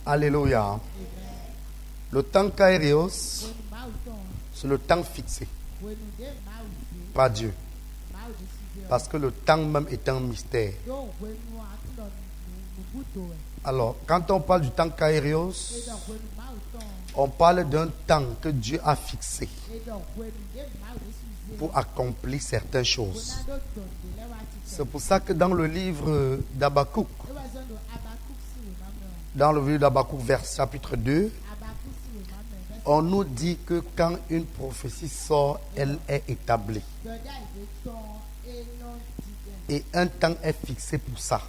Alléluia. Le temps Kairos, c'est le temps fixé par Dieu. Parce que le temps même est un mystère. Alors, quand on parle du temps Kairos, on parle d'un temps que Dieu a fixé pour accomplir certaines choses. C'est pour ça que dans le livre d'Habakkuk, chapitre 2, on nous dit que quand une prophétie sort, elle est établie. Et un temps est fixé pour ça.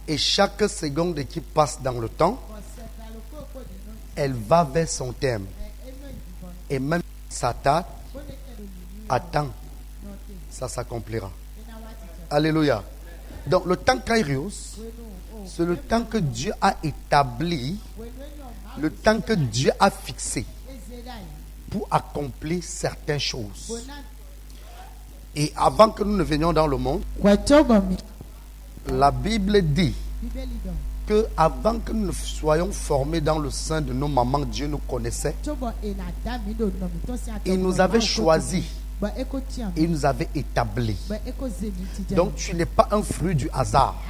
Et chaque seconde qui passe dans le temps, elle va vers son terme. Et même si ça tarde, attends, ça s'accomplira. Alléluia. Donc le temps Kairos, c'est le temps que Dieu a établi, le temps que Dieu a fixé pour accomplir certaines choses. Et avant que nous ne venions dans le monde, la Bible dit que avant que nous soyons formés dans le sein de nos mamans, Dieu nous connaissait. Il nous avait choisis. Il nous avait établis. Donc tu n'es pas un fruit du hasard,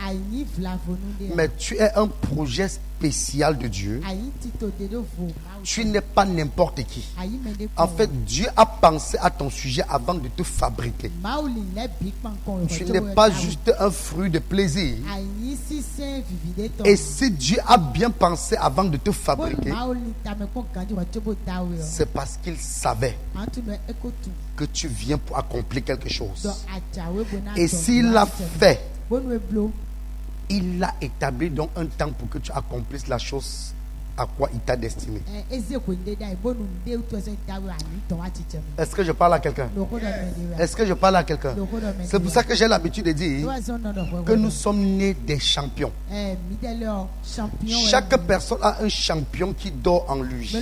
mais tu es un projet spécial de Dieu. Tu n'es pas n'importe qui. En fait, Dieu a pensé à ton sujet avant de te fabriquer. Tu n'es pas juste un fruit de plaisir. Et si Dieu a bien pensé avant de te fabriquer, c'est parce qu'il savait que tu viens pour accomplir quelque chose. Et s'il l'a fait, il l'a établi dans un temps pour que tu accomplisses la chose à quoi il t'a destiné. Est-ce que je parle à quelqu'un? Est-ce que je parle à quelqu'un? C'est pour ça que j'ai l'habitude de dire que nous sommes nés des champions. Chaque personne a un champion qui dort en lui.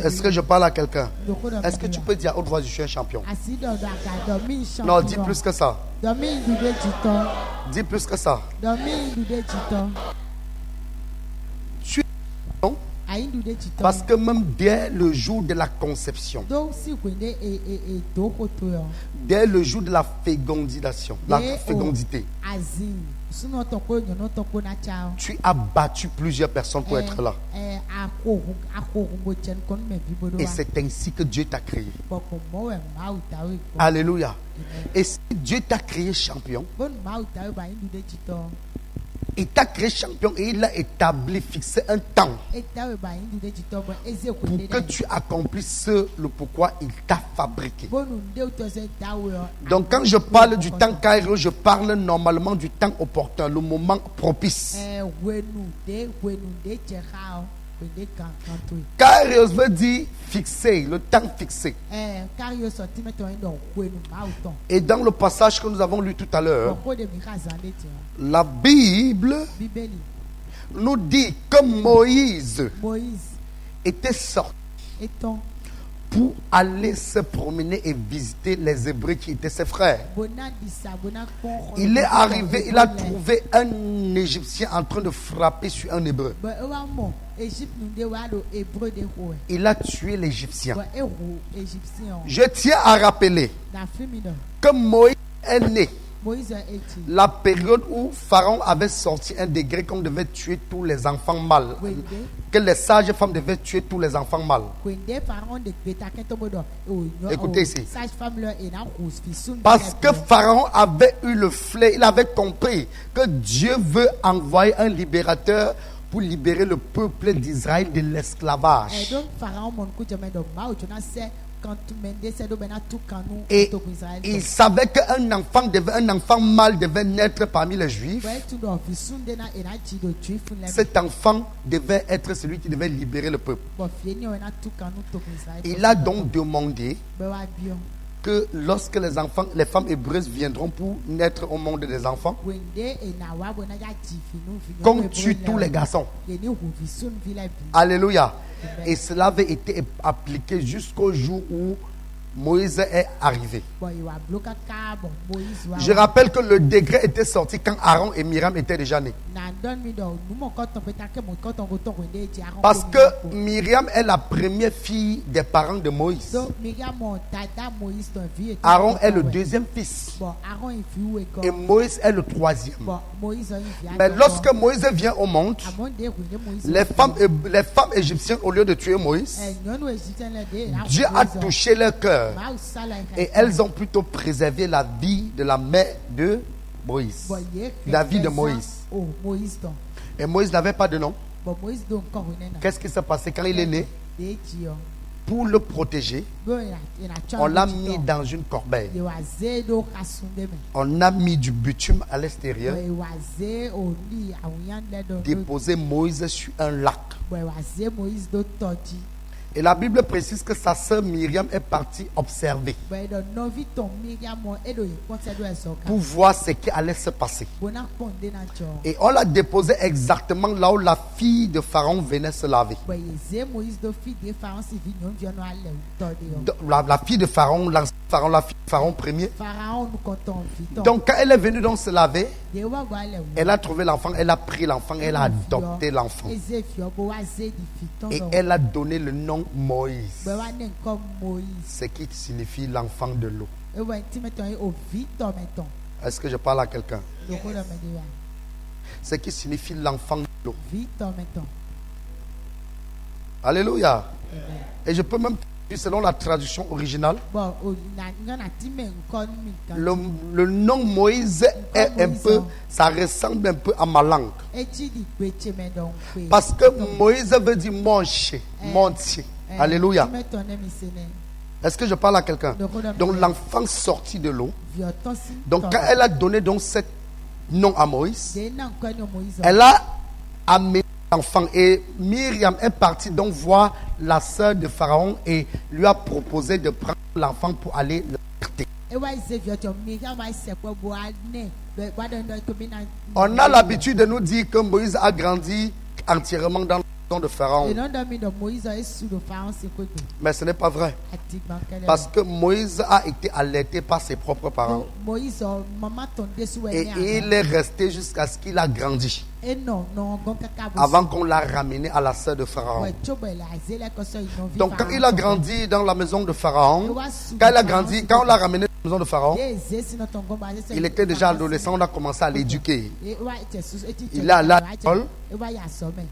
Est-ce que je parle à quelqu'un? Est-ce que tu peux dire à haute voix, je suis un champion? Non, dis plus que ça. Dis plus que ça. Parce que même dès le jour de la conception, dès le jour de la fécondation, la fécondité, tu as battu plusieurs personnes pour être là. Et c'est ainsi que Dieu t'a créé. Alléluia. Et si Dieu t'a créé champion, il t'a créé champion et il a établi, fixé un temps pour que tu accomplisses le pourquoi il t'a fabriqué. Donc quand je parle du temps Kairos, je parle normalement du temps opportun, le moment propice. Kairos veut dire fixé, le temps fixé. Et dans le passage que nous avons lu tout à l'heure, la Bible nous dit que Moïse était sorti pour aller se promener et visiter les Hébreux qui étaient ses frères. Il est arrivé, il a trouvé un Égyptien en train de frapper sur un Hébreu. Il a tué l'Égyptien. Je tiens à rappeler que Moïse est né la période où Pharaon avait sorti un décret qu'on devait tuer tous les enfants mâles, que les sages femmes devaient tuer tous les enfants mâles. Écoutez ici. Parce que Pharaon avait eu le flair, il avait compris que Dieu veut envoyer un libérateur pour libérer le peuple d'Israël de l'esclavage. Et il savait qu'un enfant mâle devait naître parmi les Juifs. Cet enfant devait être celui qui devait libérer le peuple. Il a donc demandé que lorsque les femmes hébreuses viendront pour naître au monde des enfants, qu'on tue tous les garçons. Alléluia. Et cela avait été appliqué jusqu'au jour où Moïse est arrivé. Je rappelle que le décret était sorti quand Aaron et Myriam étaient déjà nés. Parce que Myriam est la première fille des parents de Moïse. Aaron est le deuxième fils. Et Moïse est le troisième. Mais lorsque Moïse vient au monde, les femmes égyptiennes, au lieu de tuer Moïse, Dieu a touché leur cœur. Et elles ont plutôt préservé la vie de la mère de Moïse. La vie de Moïse. Et Moïse n'avait pas de nom. Qu'est-ce qui s'est passé quand il est né? Pour le protéger, on l'a mis dans une corbeille. On a mis du bitume à l'extérieur. Déposé Moïse sur un lac. Et la Bible précise que sa sœur Myriam est partie observer pour voir ce qui allait se passer. Et on l'a déposé exactement là où la fille de Pharaon venait se laver. La fille de Pharaon, la fille de Pharaon premier. Donc quand elle est venue donc se laver, elle a trouvé l'enfant, elle a pris l'enfant, elle a adopté l'enfant. Et elle a donné le nom Moïse, ce qui signifie l'enfant de l'eau. Est-ce que je parle à quelqu'un? Ce qui signifie l'enfant de l'eau. Alléluia. Et je peux même dire, selon la traduction originale, le nom Moïse est un peu, ça ressemble un peu à ma langue. Parce que Moïse veut dire montier. Alléluia. Est-ce que je parle à quelqu'un? Donc l'enfant sorti de l'eau. Donc quand elle a donné donc ce nom à Moïse, elle a amené l'enfant. Et Myriam est partie donc voir la sœur de Pharaon et lui a proposé de prendre l'enfant pour aller le porter. On a l'habitude de nous dire que Moïse a grandi entièrement dans le de Pharaon. Mais ce n'est pas vrai. Parce que Moïse a été allaité par ses propres parents. Et il est resté jusqu'à ce qu'il a grandi. Avant qu'on l'a ramené à la sœur de Pharaon. Donc quand il a grandi dans la maison de Pharaon, quand on l'a ramené dans la maison de Pharaon, il était déjà adolescent, on a commencé à l'éduquer. Il est allé à l'école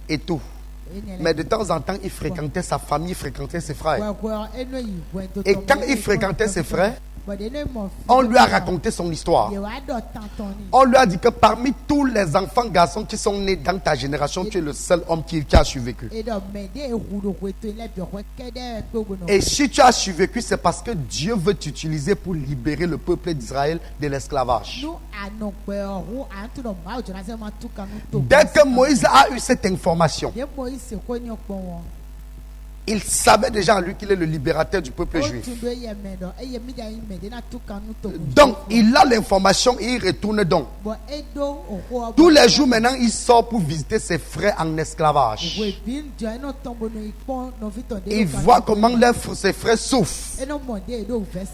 et tout. Mais de temps en temps, il fréquentait sa famille, il fréquentait ses frères. Et quand il fréquentait ses frères, on lui a raconté son histoire. On lui a dit que parmi tous les enfants garçons qui sont nés dans ta génération, tu es le seul homme qui a survécu. Et si tu as survécu, c'est parce que Dieu veut t'utiliser pour libérer le peuple d'Israël de l'esclavage. Dès que Moïse a eu cette information, il savait déjà en lui qu'il est le libérateur du peuple juif. Donc, il a l'information et il retourne donc. Tous les jours maintenant, il sort pour visiter ses frères en esclavage. Il voit comment ses frères souffrent.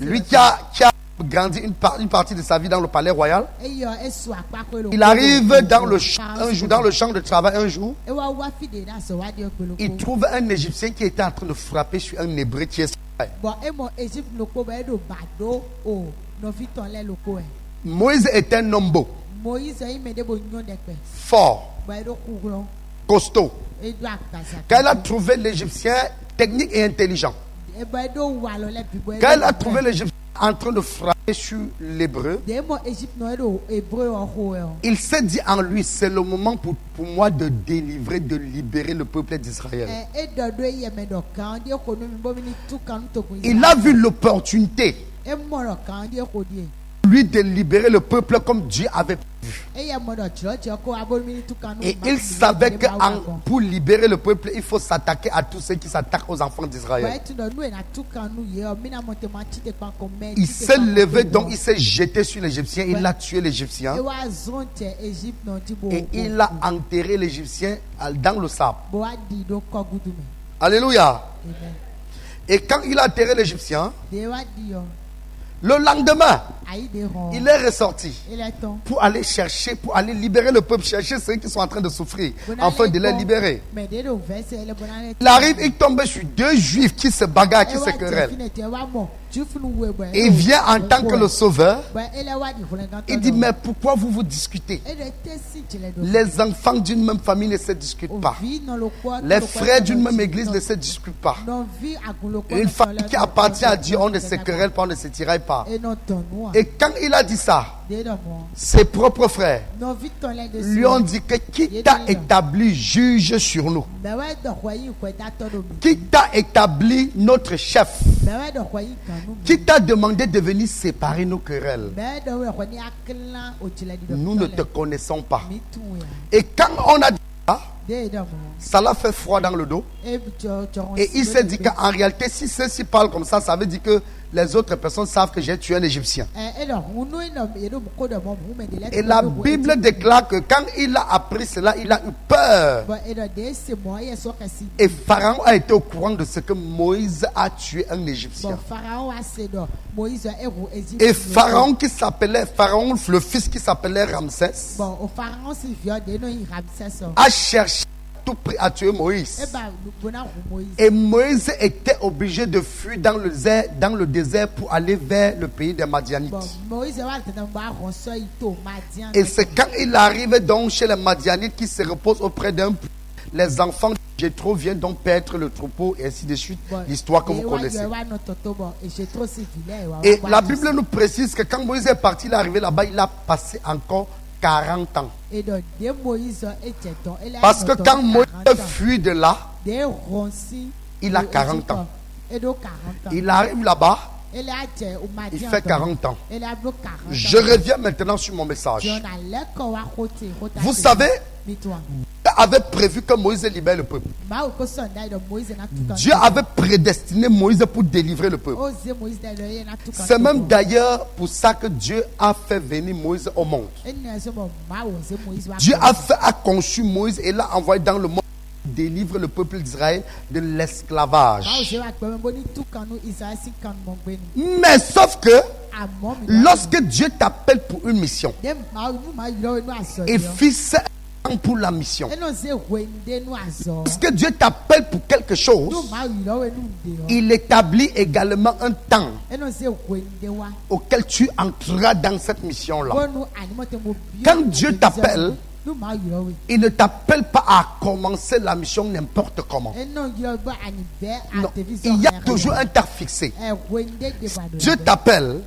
Lui qui a grandi une partie de sa vie dans le palais royal, il arrive dans le champ de travail un jour, il trouve un Égyptien qui était en train de frapper sur un Hébreu qui est frère. Moïse est un homme beau, fort, costaud. Quand il a trouvé l'Égyptien technique et intelligent, quand il a trouvé l'Égyptien en train de frapper sur l'hébreu, il s'est dit en lui, c'est le moment pour moi de délivrer, de libérer le peuple d'Israël. Il a vu l'opportunité, lui, de libérer le peuple comme Dieu avait prévu. Et il savait que pour libérer le peuple, il faut s'attaquer à tous ceux qui s'attaquent aux enfants d'Israël. Il s'est levé donc, il s'est jeté sur l'Égyptien, il a tué l'Égyptien et il a enterré l'Égyptien dans le sable. Alléluia. Et quand il a enterré l'Égyptien, Le lendemain, ayi de hɔn il est ressorti ele tɔn pour aller chercher, pour aller libérer le peuple, chercher ceux qui sont en train de souffrir, afin de les libérer. mɛ de do vɛsɛ ele bona le Il arrive, il tombe sur deux juifs qui se bagarrent, qui se querellent. Il vient en tant que le sauveur. Il dit, mais pourquoi vous vous discutez? Les enfants d'une même famille ne se discutent pas. Les frères d'une même église ne se discutent pas. Une famille qui appartient à Dieu, on ne se querelle pas, on ne se tiraille pas. Et quand il a dit ça, ses propres frères lui ont dit que qui t'a établi juge sur nous? Qui t'a établi notre chef? Qui t'a demandé de venir séparer nos querelles? Nous ne te connaissons pas. Et quand on a dit ça, ça l'a fait froid dans le dos. Et il s'est dit qu'en réalité, si ceux-ci parlent comme ça, ça veut dire que les autres personnes savent que j'ai tué un Égyptien. Et la Bible déclare que quand il a appris cela, il a eu peur. Et Pharaon a été au courant de ce que Moïse a tué un Égyptien. Et Pharaon qui s'appelait, Pharaon, le fils qui s'appelait Ramsès, a cherché tout prix à tuer Moïse. Et Moïse était obligé de fuir dans le désert pour aller vers le pays des Madianites. Et c'est quand il arrive donc chez les Madianites qui se reposent auprès d'un puits. Les enfants de Jéthro viennent donc perdre le troupeau et ainsi de suite. L'histoire que vous connaissez. Et la Bible nous précise que quand Moïse est parti, il est arrivé là-bas, il a passé encore 40 ans. Parce que quand Moïse fuit de là, il a 40 ans. Il arrive là-bas, il fait 40 ans. Je reviens maintenant sur mon message. Vous savez, Dieu avait prévu que Moïse libère le peuple. Dieu avait prédestiné Moïse pour délivrer le peuple. C'est même d'ailleurs pour ça que Dieu a fait venir Moïse au monde. Dieu a conçu Moïse et l'a envoyé dans le monde pour délivrer le peuple d'Israël de l'esclavage. Mais sauf que lorsque Dieu t'appelle pour une mission, il fixe pour la mission. Parce que Dieu t'appelle pour quelque chose, il établit également un temps auquel tu entreras dans cette mission-là. Quand Dieu t'appelle, il ne t'appelle pas à commencer la mission n'importe comment. Non, il y a toujours un temps fixé. Dieu t'appelle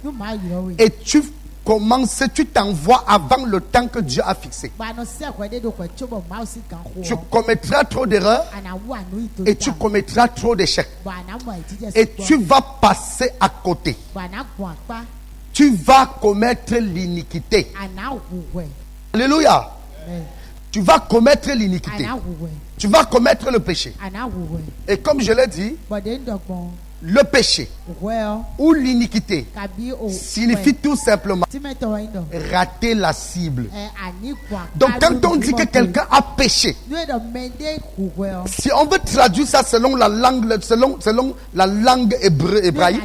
et tu commences, tu t'envoies avant le temps que Dieu a fixé. Tu commettras trop d'erreurs et tu commettras trop d'échecs. Et tu vas passer à côté. Tu vas commettre l'iniquité. Alléluia. Tu vas commettre l'iniquité. Tu vas commettre le péché. Et comme je l'ai dit, le péché ou l'iniquité signifie tout simplement rater la cible. Donc quand on dit que quelqu'un a péché, si on veut traduire ça selon la langue hébraïque,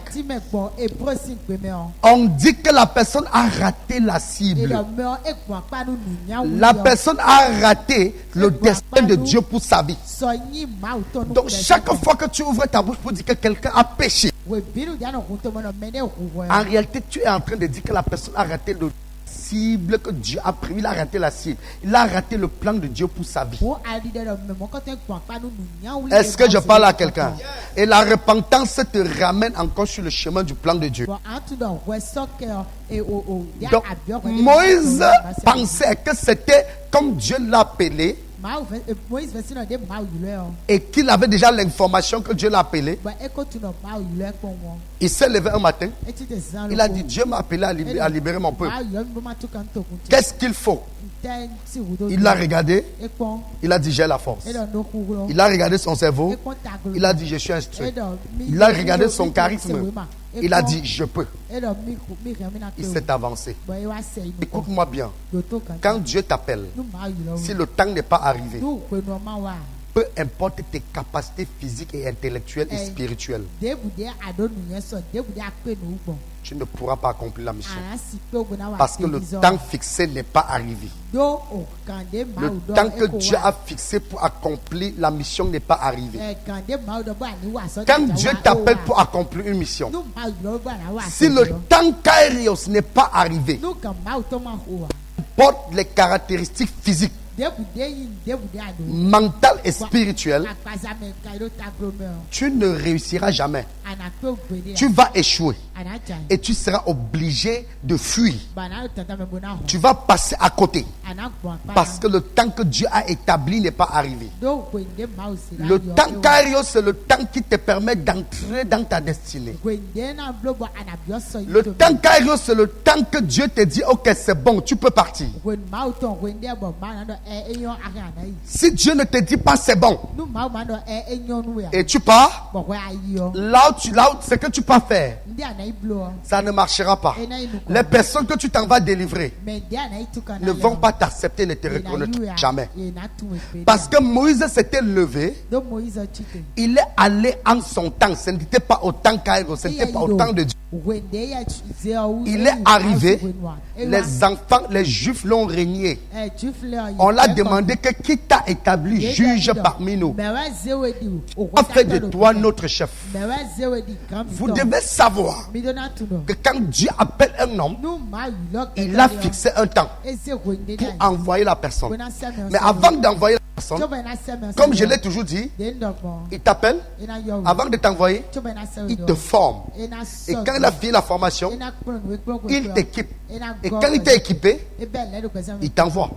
on dit que la personne a raté la cible. La personne a raté le destin de Dieu pour sa vie. Donc chaque fois que tu ouvres ta bouche pour dire que quelqu'un a péché, en réalité tu es en train de dire que la personne a raté le cible que Dieu a prévu. Il a raté la cible. Il a raté le plan de Dieu pour sa vie. Est-ce que je parle à quelqu'un? Et la repentance te ramène encore sur le chemin du plan de Dieu. Donc, Moïse pensait que c'était comme Dieu l'a appelé et qu'il avait déjà l'information que Dieu l'a appelé. Il s'est levé un matin. Il a dit, Dieu m'a appelé à libérer mon peuple. Qu'est-ce qu'il faut? Il l'a regardé. Il a dit, j'ai la force. Il a regardé son cerveau. Il a dit, je suis instruit. Il a regardé son charisme. Il a dit, je peux. Il s'est avancé. Écoute-moi bien. Quand Dieu t'appelle, si le temps n'est pas arrivé, peu peu importe tes capacités physiques et intellectuelles et spirituelles, debude ado nu yẹn sọ debude akpé nu gbọn. tu ne pourras pas accomplir la mission. Ara si pé ogun náà wà Parce que le temps fixé n'est pas arrivé. do òkàndé Le máa dọ temps que ẹkọ Dieu wa. a fixé pour accomplir la mission n'est pas arrivé. Kàndé máa dọ bó àníwá sọ́dọ̀ Quand Dieu t'appelle pour accomplir une mission, nu máa yọ bó àníwá si le temps Kairos n'est pas arrivé, nu kàn máa tó máa hó wa. porte les caractéristiques physiques, Debude yìí debude ado. mentales et spirituelles, Akpazame kairo tagromẹ o. tu ne réussiras jamais. Anakpé ògbédè. Tu vas échouer Anajà yìí. et tu seras obligé de fuir. Bàná tẹ̀tẹ̀ mi bọ́nà hó. Tu vas passer à côté Anagbọ̀n pa. parce que le temps que Dieu a établi n'est pas arrivé. Do gwende máa ò sí Le temps Kairos, c'est le temps qui te permet d'entrer dans ta destinée. Gwende náà blóbọ̀ ànàbíọ́ sọ yìí Le temps Kairos, c'est le temps que Dieu te dit, ok, c'est bon, tu peux partir. Gwende máa ò tán gwende bọ̀ máa nà dọ̀ ẹ̀yán ahẹ́ àná yìí. Si Dieu ne te dit pas c'est bon Nu máa máa dọ̀ ẹ̀yán nu yà. et tu pars, Bọ̀ wẹ́ ayé ọ. là où ce que tu peux faire, Ndé àná yìí bló ọ. ça ne marchera pas. Ẹ̀ná yìí nukọ̀. Les personnes que tu t'en vas délivrer Mẹ̀ ndé àná yìí túkọ̀ náà ne vont pas t'accepter, ne te reconnaître jamais. Parce Parce que Moïse s'était levé, do Moïse chite. il est allé en son temps. Ce n'était pas au temps Kairos, ce n'était pas au temps de Dieu. Il est arrivé, les enfants, les juifs l'ont régné. On l'a demandé que qui t'a établi juge parmi nous. A fait de toi notre chef. Vous devez savoir que quand Dieu appelle un homme, il a fixé un temps pour envoyer la personne. Mais avant d'envoyer la personne, comme je l'ai toujours dit, il t'appelle, avant de t'envoyer, il te forme. Et quand il a fini la formation, il t'équipe. Et quand il t'a équipé, il t'envoie.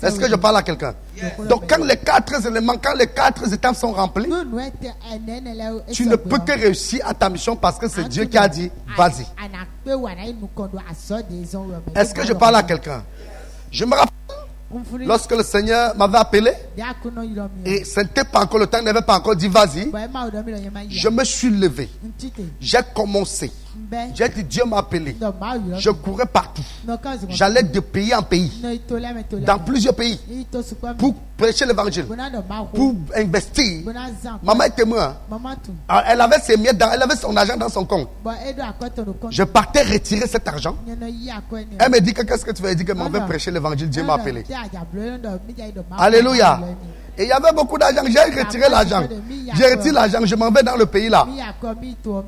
Est-ce que je parle à quelqu'un? Donc quand les 4 éléments, quand les 4 étapes sont remplies, tu ne peux que réussir à ta mission parce que c'est Dieu qui a dit, vas-y. Est-ce que je parle à quelqu'un? Je me rappelle lorsque le Seigneur m'avait appelé, et ce n'était pas encore le temps, il n'avait pas encore dit vas-y, je me suis levé, j'ai commencé. J'ai dit Dieu m'a appelé. Je courais partout. J'allais de pays en pays, dans plusieurs pays, pour prêcher l'évangile, pour investir. Maman est témoin. Elle avait ses miettes, elle avait son argent dans son compte. Je partais retirer cet argent. Elle me dit qu'est-ce que tu veux? Elle dit que je vais prêcher l'évangile. Dieu m'a appelé. Alléluia. Et il y avait beaucoup d'argent. J'ai retiré l'argent. J'ai retiré l'argent. Je m'en vais dans le pays là.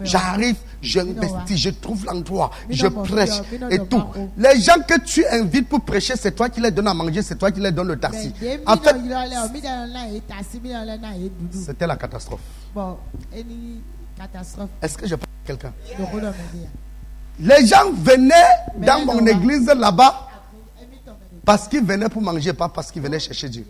J'arrive, j'investis, je trouve l'endroit, je prêche et tout. Les gens que tu invites pour prêcher, c'est toi qui les donnes à manger, c'est toi qui les donnes le taxi. En fait, c'était la catastrophe. Est-ce que je parle à quelqu'un? Les gens venaient dans mon église là-bas parce qu'ils venaient pour manger, pas parce qu'ils venaient chercher Dieu.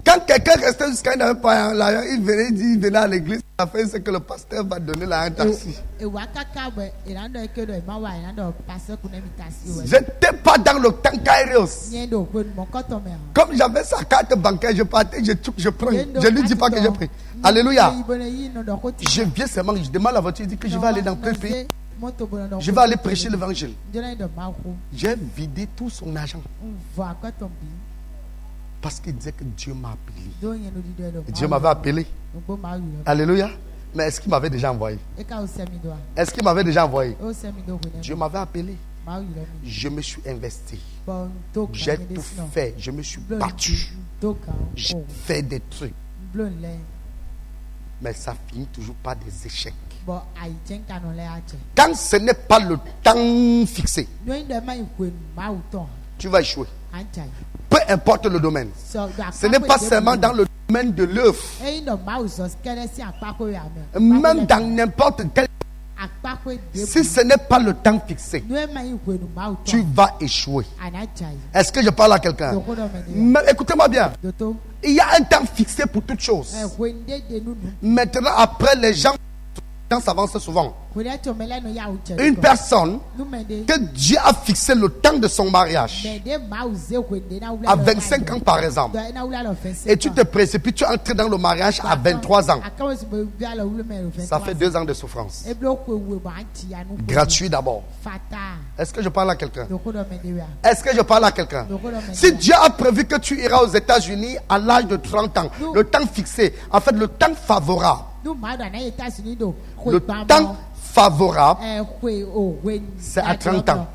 Quand quelqu'un restait jusqu'à il n'avait pas l'argent, il venait à l'église, il a fait ce que le pasteur va donner là un taxi. Je n'étais pas dans le temps Kairos. Comme j'avais sa carte bancaire, je partais, je prends. Je ne lui dis pas que j'ai pris. Alléluia. Je viens seulement, je demande à la voiture, je dis que je vais aller dans quel pays. Je vais aller prêcher l'évangile. J'ai vidé tout son argent. Parce qu'il disait que Dieu m'a appelé. Dieu m'avait appelé. Alléluia. Mais est-ce qu'il m'avait déjà envoyé? Est-ce qu'il m'avait déjà envoyé? Dieu m'avait appelé. Je me suis investi. J'ai tout fait. Je me suis battu. J'ai fait des trucs. Mais ça finit toujours par des échecs. Quand ce n'est pas le temps fixé, tu vas échouer. Peu importe le domaine. Ce n'est pas seulement dans le domaine de l'œuvre. Même dans n'importe quel. Si ce n'est pas le temps fixé, tu vas échouer. Est-ce que je parle à quelqu'un? Écoutez-moi bien. Il y a un temps fixé pour toute chose. Maintenant, après, les gens temps s'avance souvent. Kule to mele no ya uche. Une personne Nu mende. que Dieu a fixé le temps de son mariage Mende ma uze kwende na ula. à 25 ans par exemple. Do na ula lo 25. Et tu te précipites, tu entres dans le mariage à 23 ans. Akawo se be bia lo ula me lo 23. Ça fait 2 ans de souffrance. Eblo ko we ba anti ya nu. Gratuit d'abord. Fata. Est-ce que je parle à quelqu'un? Do ko do mende wa. Est-ce que je parle à quelqu'un? Si Dieu a prévu que tu iras aux États-Unis à l'âge de 30 ans, le temps fixé, en fait le temps favorable, Nu ma do na États-Unis do. le temps favorable, c'est à 30 ans.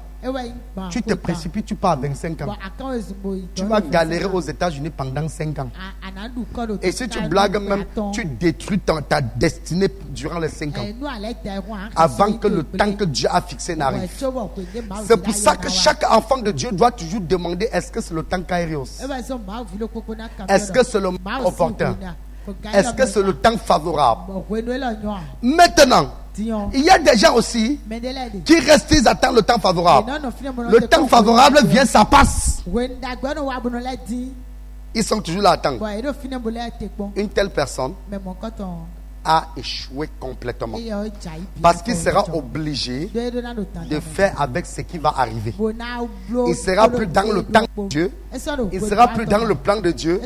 Tu te précipites, tu pars à 25 ans. Tu vas galérer aux États-Unis pendant 5 ans. Et si tu blagues même, tu détruis ta destinée durant les 5 ans. Avant que le temps que Dieu a fixé n'arrive. C'est pour ça que chaque enfant de Dieu doit toujours demander, est-ce que c'est le temps Kairos? Est-ce que c'est le moment opportun? Est-ce que c'est le temps favorable? Maintenant, il y a des gens aussi qui restent, ils attendent le temps favorable. Le temps favorable vient, ça passe. Ils sont toujours là à attendre. Une telle personne a échoué complètement. Parce qu'il sera obligé de faire avec ce qui va arriver. Il ne sera plus dans le temps de Dieu. Il ne sera plus dans le plan de Dieu.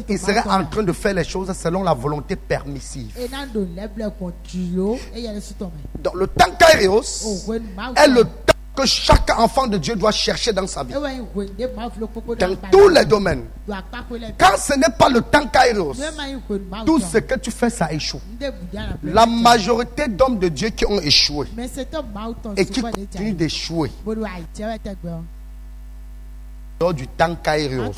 Il sera en train de faire les choses selon la volonté permissive. Donc le temps Kairos est le temps que chaque enfant de Dieu doit chercher dans sa vie. Dans tous les domaines. Quand ce n'est pas le temps Kairos, tout ce que tu fais, ça échoue. La majorité d'hommes de Dieu qui ont échoué et qui continuent d'échouer lors du temps Kairos,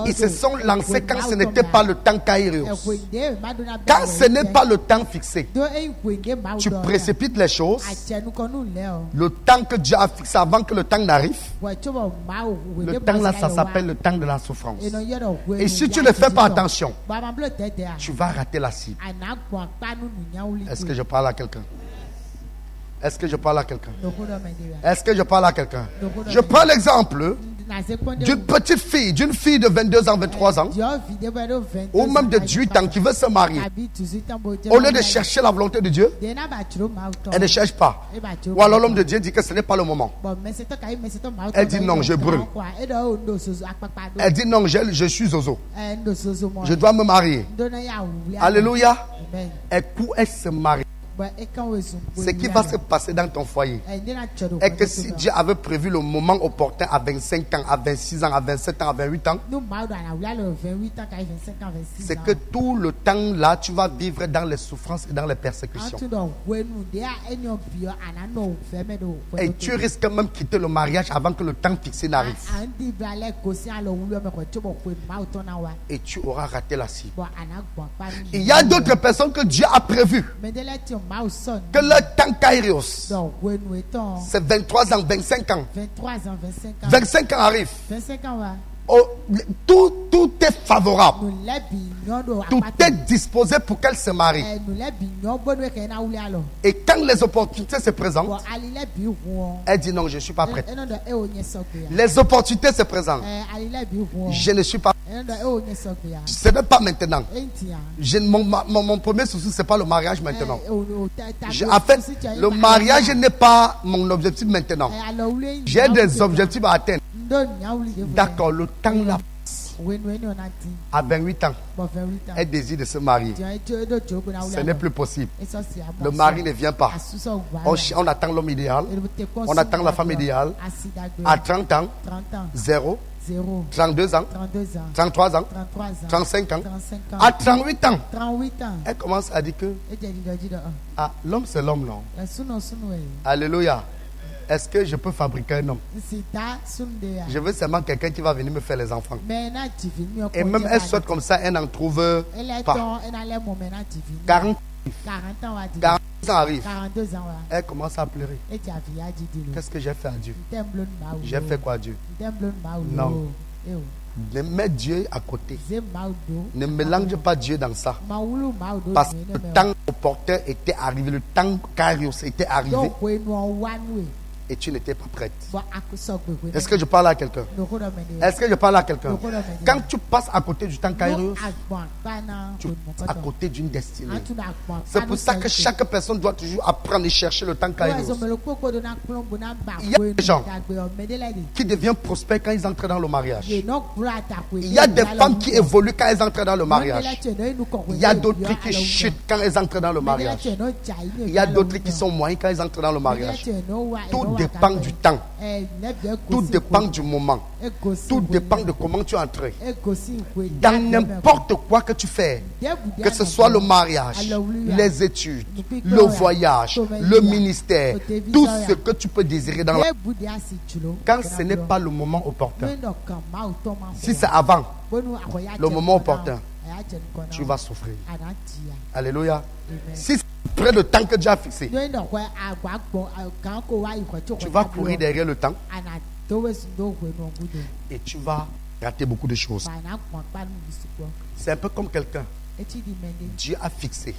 ils se sont lancés quand ce n'était pas le temps Kairos. Quand ce n'est pas le temps fixé, tu précipites les choses. Le temps que Dieu a fixé avant que le temps n'arrive, le temps là, ça s'appelle le temps de la souffrance. Et si tu ne fais pas attention, tu vas rater la cible. Est-ce que je parle à quelqu'un? Est-ce que je parle à quelqu'un? Est-ce que je parle à quelqu'un? Je prends l'exemple d'une petite fille, d'une fille de 22 ans, 23 ans, ou même de 18 ans qui veut se marier. Au lieu de chercher la volonté de Dieu, elle ne cherche pas. Ou alors l'homme de Dieu dit que ce n'est pas le moment. Elle dit non, je brûle. Elle dit non, je suis zozo. Je dois me marier. Alléluia. Et où elle se marie? Ce qui va se passer dans ton foyer est que si Dieu avait prévu le moment opportun à 25 ans, à 26 ans, à 27 ans, à 28 ans, c'est que tout le temps là, tu vas vivre dans les souffrances et dans les persécutions. Et tu risques même de quitter le mariage avant que le temps fixé n'arrive. Et tu auras raté la cible. Il y a d'autres personnes que Dieu a prévues que le temps Kairos, c'est 23 ans, 25 ans. 25 ans arrive. Oh, tout est favorable. Tout est disposé pour qu'elle se marie. Et quand les opportunités se présentent, elle dit non, je ne suis pas prête. Les opportunités se présentent. Je ne suis pas prête. Ce n'est pas maintenant. Mon premier souci, ce n'est pas le mariage maintenant. En fait, le mariage n'est pas mon objectif maintenant. J'ai des objectifs à atteindre. D'accord, le temps là. À 28 ans, elle désire de se marier. Ce n'est plus possible. Le mari ne vient pas. On attend l'homme idéal. On attend la femme idéale. À 30 ans, 0. 32 ans, 33 ans, 35 ans. À 38 ans, elle commence à dire que l'homme c'est l'homme, non? Alléluia. Est-ce que je peux fabriquer un homme? Je veux seulement quelqu'un qui va venir me faire les enfants. Et même elle souhaite comme ça, elle n'en trouve pas. 40 ans arrivent. Elle commence à pleurer. Qu'est-ce que j'ai fait à Dieu? J'ai fait quoi à Dieu? Non. Ne mets Dieu à côté. Ne mélange pas Dieu dans ça. Parce que le temps opportun était arrivé. Le temps Kairos était arrivé. et tu n'étais pas prête. Bon, aku sɔgbe koe. Est-ce que je parle à quelqu'un? Noko dɔ me de. Est-ce que je parle à quelqu'un? Noko dɔ me de. Quand tu passes à côté du temps Kairos, No agbɔn bana tu koe passes à côté d'une destinée. Atu na agbɔn. C'est pour ça que chaque personne doit toujours apprendre et chercher le temps Kairos. Il y a des gens qui deviennent prospères quand ils entrent dans le mariage. Il y a des femmes qui évoluent quand elles entrent dans le mariage. Il y a d'autres qui chutent quand elles entrent dans le mariage. Il y a d'autres qui sont moyens quand elles entrent dans le mariage. Tout dépend du temps. Tout dépend du moment. Tout dépend de comment tu es entré. Dans n'importe quoi que tu fais, que ce soit le mariage, les études, le voyage, le ministère, tout ce que tu peux désirer dans la vie, quand ce n'est pas le moment opportun, si c'est avant le moment opportun, tu vas souffrir. Alléluia. Si c'est après le temps que Dieu a fixé, tu vas courir derrière le temps et tu vas rater beaucoup de choses. C'est un peu comme quelqu'un. Dieu a fixé.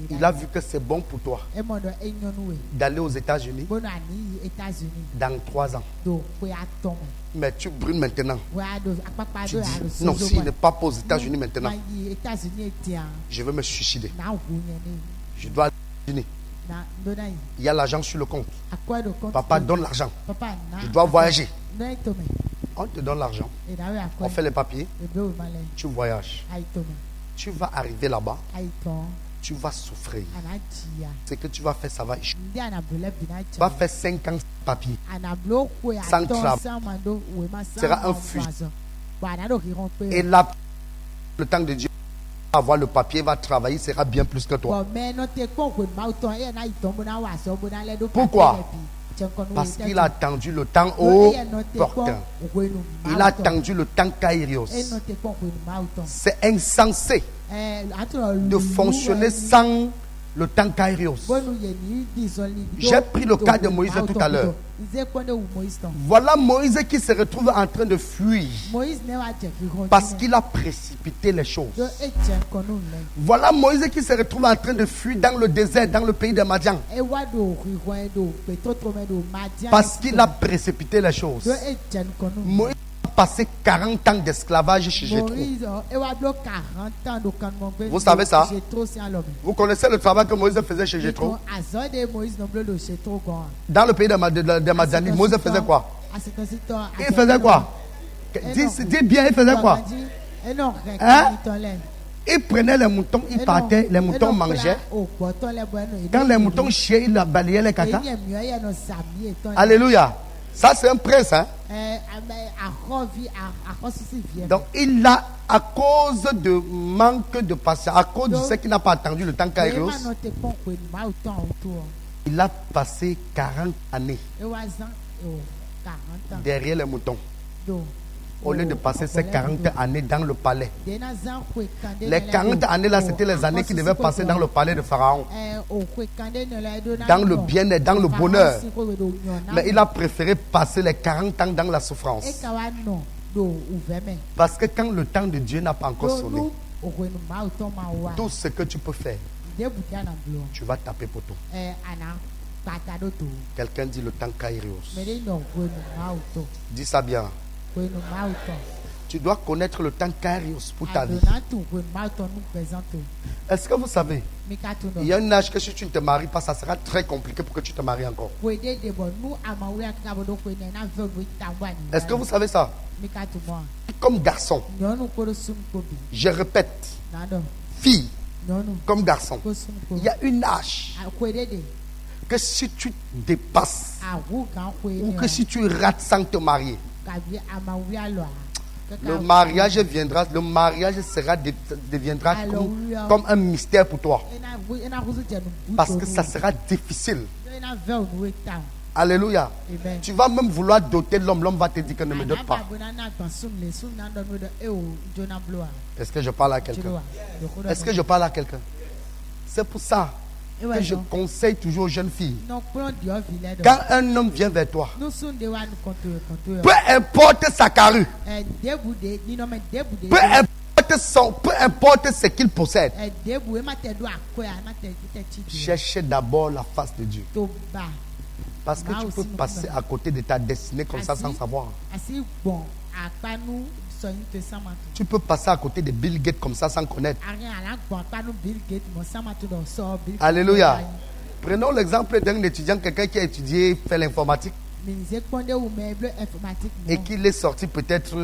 Il a vu que c'est bon pour toi d'aller aux États-Unis dans 3 ans. Mais tu brûles maintenant. Tu dis, non, s'il n'est pas aux États-Unis maintenant, je vais me suicider. Je dois aller aux États-Unis. Il y a l'argent sur le compte. Papa, donne l'argent. Je dois voyager. On te donne l'argent. On fait les papiers. Tu voyages. Tu vas arriver là-bas. Tu vas souffrir. Ce que tu vas faire, ça va échouer. Tu vas faire 5 ans sans papier. Sans travail. Ce sera un fuite. Et là, le temps de Dieu, va avoir le papier, va travailler, sera bien plus que toi. Pourquoi? Parce qu'il a attendu le temps opportun. Il a attendu le temps Kairos. C'est insensé de fonctionner sans le temps Kairos. J'ai pris le cas de Moïse tout à l'heure. Voilà Moïse qui se retrouve en train de fuir parce qu'il a précipité les choses. Voilà Moïse qui se retrouve en train de fuir dans le désert, dans le pays de Madian, parce qu'il a précipité les choses. Moïse a passé 40 ans d'esclavage chez Jétro. Vous savez ça? Vous connaissez le travail que Moïse faisait chez Jétro? Dans le pays de Madian, Moïse faisait quoi? Il faisait quoi? Dis bien, il faisait quoi? Hein? Il prenait les moutons, il partait, les moutons mangeaient. Quand les moutons chiaient, il balayait les caca. Alléluia. Ça, c'est un prince. Hein? Donc, il a, à cause de manque de patience, à cause de ce qu'il n'a pas attendu le temps Kairos, il a passé 40 années derrière les moutons. Au lieu de passer ces 40 années dans le palais. Les 40 années là, c'était les années qui devaient passer dans le palais de Pharaon. Dans le bien-être, dans le bonheur. Mais il a préféré passer les 40 ans dans la souffrance. Parce que quand le temps de Dieu n'a pas encore sonné, tout ce que tu peux faire, tu vas taper poteau. Quelqu'un dit le temps Kairos. Dis ça bien. Tu dois connaître le temps Kairos pour ta vie. Est-ce que vous savez, il y a un âge que si tu ne te maries pas, ça sera très compliqué pour que tu te maries encore. Est-ce que vous savez ça? Comme garçon, je répète, fille, comme garçon, il y a une âge que si tu dépasses ou que si tu rates sans te marier, le mariage viendra, le mariage deviendra comme un mystère pour toi. Parce que ça sera difficile. Alléluia. Amen. Tu vas même vouloir doter l'homme. L'homme va te dire que ne me dote pas. Est-ce que je parle à quelqu'un? Est-ce que je parle à quelqu'un? C'est pour ça que je conseille toujours aux jeunes filles. Quand un homme vient vers toi, peu importe sa carrure, peu importe ce qu'il possède, cherchez d'abord la face de Dieu. Parce que tu peux passer à côté de ta destinée comme ça sans savoir. Asi bon akpanu soyin te samatu. Tu peux passer à côté de Bill Gates comme ça sans connaître. Ari ala bon akpanu Bill Gates mo samatu do so Bill. Alléluia. Prenons l'exemple d'un étudiant, quelqu'un qui a étudié, fait l'informatique Ministre konde ou meuble informatique. et qu'il est sorti peut-être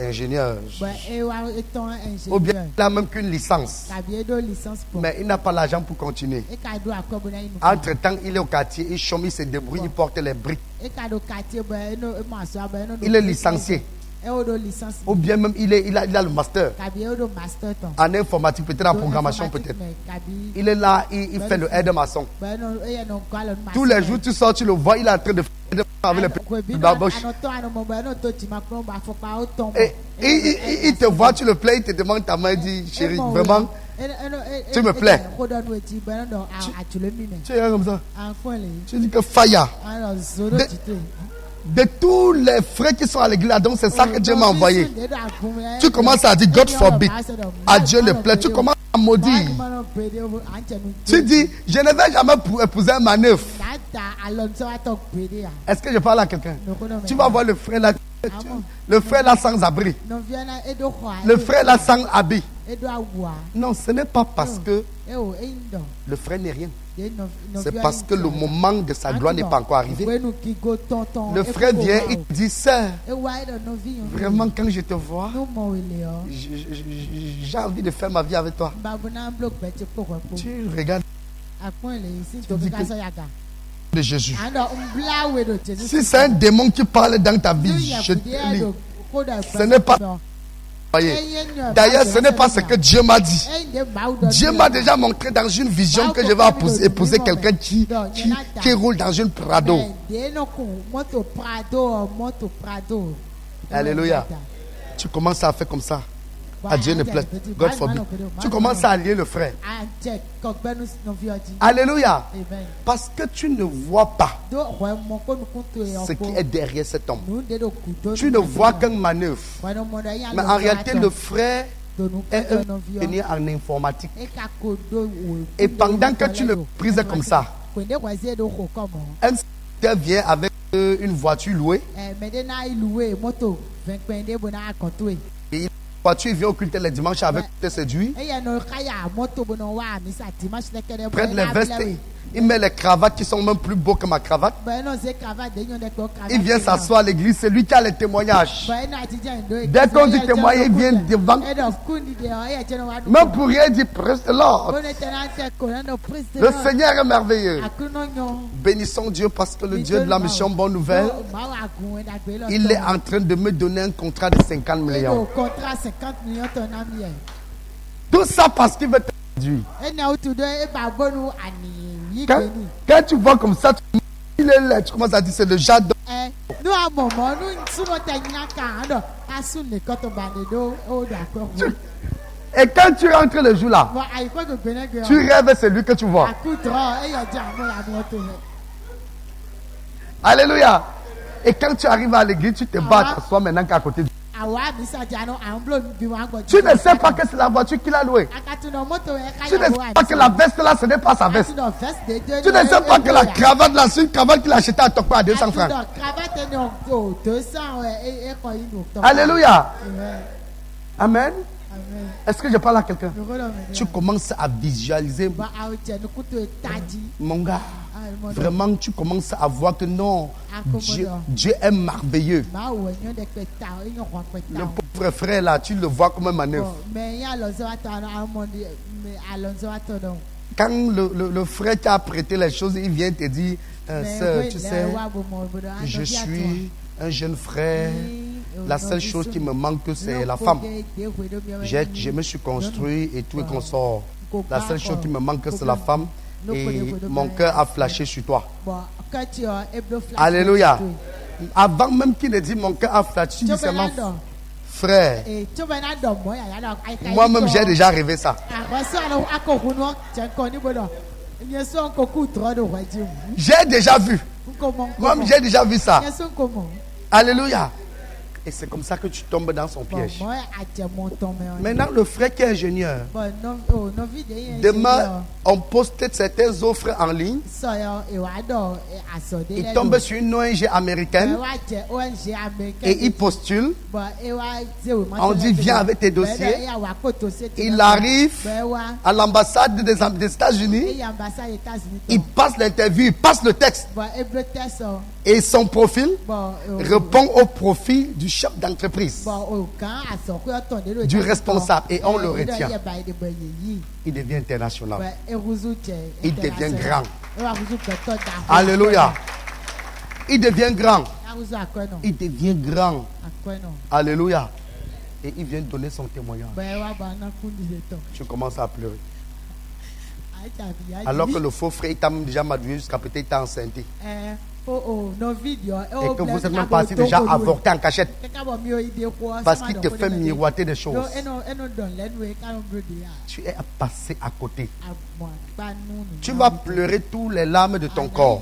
ingénieur. Ba e wa eton Ou bien ingénieur. il n'a même qu'une licence. Tabi do licence pour. Mais il n'a pas l'argent pour continuer. E ka do akobona inu. Entre-temps, il est au quartier, il chôme, il se débrouille, il porte les briques. E ka do quartier ba eno e mo aso ba eno. Il est licencié. E o do licence. Ou bien même il a le master Tabi e do master ton. en informatique, peut-être en Do programmation, informatique, peut-être. mais tabi Il est là, il fait le aide-maçon. ba eno e no kwa lo master. Tous les jours, tu sors, tu le vois, il est en train de faire avec le petit barboche. Et il te voit, tu le plais, il te demande ta main, il dit, chérie, vraiment, tu me plais. Tu es comme ça. Tu dis que Faya, de tous les frères qui sont à l'église, donc c'est ça que Dieu m'a envoyé. Tu commences à dire, God forbid, à Dieu ne plaît. Tu commences à maudire. Tu dis, je ne vais jamais épouser un manœuvre. Est-ce que je parle à quelqu'un? Tu vas voir le frère là, le frère là sans abri, le frère là sans habit. Non, ce n'est pas parce que le frère n'est rien. C'est parce que le moment de sa gloire n'est pas encore arrivé. Le frère vient, il dit, sœur, vraiment quand je te vois, j'ai envie de faire ma vie avec toi. Tu regardes de Jésus. Si c'est un démon qui parle dans ta vie, je te dis, ce n'est pas... D'ailleurs, ce n'est pas ce que Dieu m'a dit. Dieu m'a déjà montré dans une vision que je vais épouser quelqu'un qui roule dans une Prado. Alléluia. Tu commences à faire comme ça. À Dieu ne plaît. God forbid. Tu commences à allier le frère. Alléluia. Parce que tu ne vois pas ce qui est derrière cet homme. Tu ne vois qu'un manœuvre. Mais en réalité, le frère est un ingénieur en informatique. Et pendant que tu le prises comme ça, un serviteur vient avec une voiture louée. Et la voiture vient occulter les dimanches avec te séduire. Prête les vestes, il met les cravates qui sont même plus beaux que ma cravate. Il vient s'asseoir à l'église, c'est lui qui a les témoignages. Dès qu'on dit témoigner, il vient devant. Même pour rien, il dit presse l'ordre. Le Seigneur est merveilleux. Bénissons Dieu parce que le Dieu de la mission Bonne Nouvelle, il est en train de me donner un contrat de 50 millions. Tout ça parce qu'il veut te séduire. Quand tu vois comme ça, il est là, tu commences à dire c'est le jardin. Et quand tu rentres le jour là, tu rêves celui que tu vois. Alléluia. Et quand tu arrives à l'église, tu te bats à t'asseoir maintenant qu'à côté de tu ne sais pas que c'est la voiture qu'il a louée. Tu ne sais pas que la veste là, ce n'est pas sa veste. Tu ne sais pas que la cravate là, c'est une cravate qu'il a achetée à Tokyo à 200 francs. Alléluia. Amen. Est-ce que je parle à quelqu'un? Tu commences à visualiser. Mon gars, vraiment, tu commences à voir que non, Dieu est merveilleux. Le pauvre frère là, tu le vois comme un manœuvre. Quand le frère qui a prêté les choses, il vient te dire, sœur, tu sais, je suis un jeune frère. La seule chose qui me manque, c'est la femme. Je me suis construit et tout est consort. La seule chose qui me manque, c'est la femme. Et mon cœur a flashé sur toi. Alléluia. Avant même qu'il ne dise mon cœur a flashé, tu dis seulement frère. Moi-même, j'ai déjà rêvé ça. J'ai déjà vu. Moi-même, j'ai déjà vu ça. Alléluia. Et c'est comme ça que tu tombes dans son Bon, piège. moi, à dire mon ton, mais on- Maintenant, le frère qui est ingénieur, Bon, non, oh, non, vidéo, demain, on poste certaines offres en ligne. soya, et Wado, et Assodé. Il tombe sur une ONG américaine ONG américaine. et il postule. Bon, et ouais, c'est où, On dit, viens avec tes dossiers. Il arrive à l'ambassade des États-Unis. Il passe l'interview, il passe le texte. Bon, et le test, Et son profil bon, répond au profil du chef d'entreprise, bon, au camp, à son coup, attendez, le du test, responsable. Et on le il doit retient. y avoir des boyes, Il devient international. ouais, et Rouzou, Il devient grand. Et Rouzou, peut-être, Alléluia. Il devient grand. à Rouzou, à quoi non? Il devient grand. À quoi non? Alléluia. Et il vient donner son témoignage. Ben, ouais, ben, on a fondé des temps. Tu commences à pleurer. Aïe, t'as vu, aïe, Alors oui. que le faux frère, il t'a même déjà madoué jusqu'à peut-être il t'a enceinté. Nos vidéos, Et que vous êtes même parti déjà avorter en cachette. Parce qu'il te fait miroiter des choses. Tu es passé à côté. Tu vas pleurer tous les larmes de ton corps.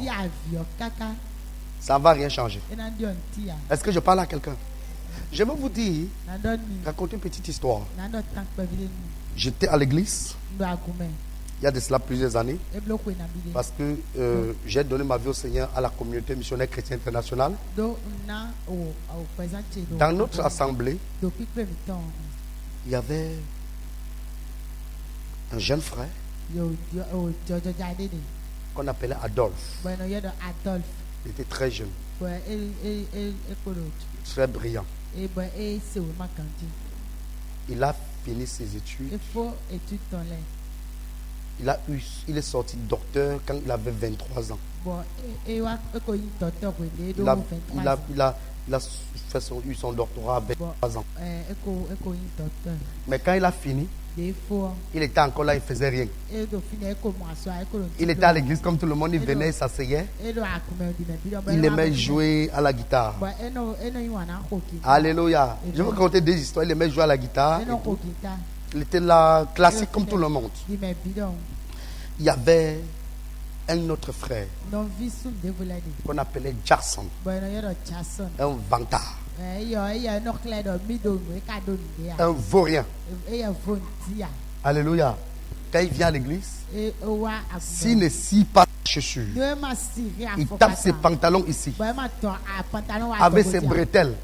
Ça ne va rien changer. Est-ce que je parle à quelqu'un? Je vais vous dire, raconter une petite histoire. J'étais à l'église, il y a de cela plusieurs années, parce que j'ai donné ma vie au Seigneur à la communauté missionnaire chrétienne internationale. Dans notre assemblée, il y avait un jeune frère qu'on appelait Adolphe. Il était très jeune, très brillant. Il a fini ses études. Il est sorti docteur quand il avait 23 ans. Il a fait eu son doctorat à 23 ans. Mais quand il a fini, il était encore là, il ne faisait rien. Il était à l'église comme tout le monde, il venait, il s'asseyait. Il aimait jouer à la guitare. Alléluia. Je vais vous raconter des histoires. Il aimait jouer à la guitare. Il était là, classique comme tout le monde. Il y avait un autre frère qu'on appelait Jackson, un vantard, un vaurien. Alléluia. Quand il vient à l'église, s'il ne scie pas ses chaussures, il tape ses pantalons ici, avec ses bretelles.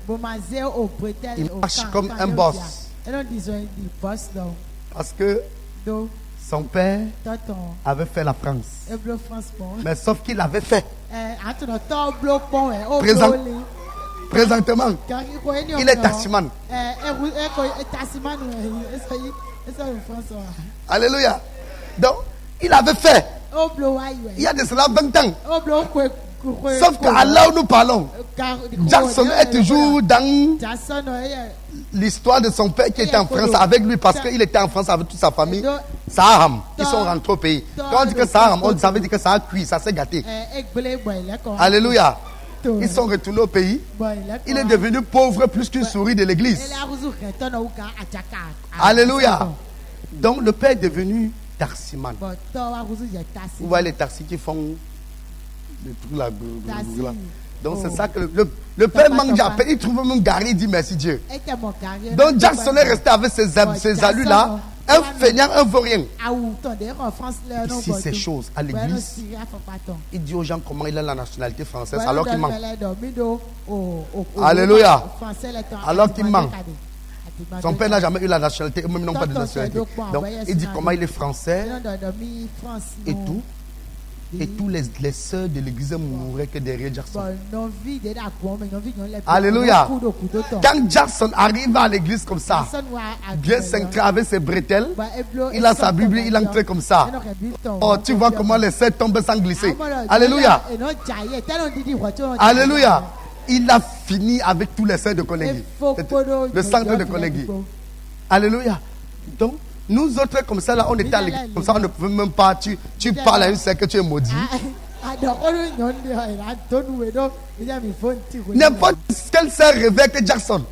Il marche comme un boss. Parce que son père avait fait la France. Mais sauf qu'il avait fait. Présentement, il est taximan. Alléluia. Donc, il avait fait. Il y a de cela 20 ans. Sauf qu'à là où nous parlons, Jackson est toujours dans l'histoire de son père qui était en France avec lui parce qu'il était en France avec toute sa famille. Saham, ils sont rentrés au pays. Quand on dit que Saham, on savait dire que ça a cuit, ça s'est gâté. Alléluia. Ils sont retournés au pays. Il est devenu pauvre plus qu'une souris de l'église. Alléluia. Donc le père est devenu taximan. Vous voyez les taxis qui font le truc là. Donc c'est ça que le père mange à peine. Il trouve même Gary, il dit merci Dieu. Donc Jackson est resté avec ses allus là. Un feignant, un vaurien. Ici, ces choses, à l'église, il dit aux gens comment il a la nationalité française alors qu'il ment. Alléluia. Alors qu'il ment. Son père n'a jamais eu la nationalité, eux-mêmes n'ont pas de nationalité. Donc, il dit comment il est français et tout. Et tous les sœurs de l'église mourraient que derrière Jackson. Alléluia. Quand Jackson arrive à l'église comme ça, bien cintré avec ses bretelles, il a sa Bible, il entre comme ça. Oh, tu vois comment les sœurs tombent sans glisser. Alléluia. Alléluia. Il a fini avec tous les sœurs de Konegi. Le centre de Konegi. Alléluia. Donc, nous autres, comme ça, là, on était à l'église. Comme ça, on ne pouvait même pas. Tu parles à une sœur que tu es maudit. N'importe quelle sœur rêvait que Jackson.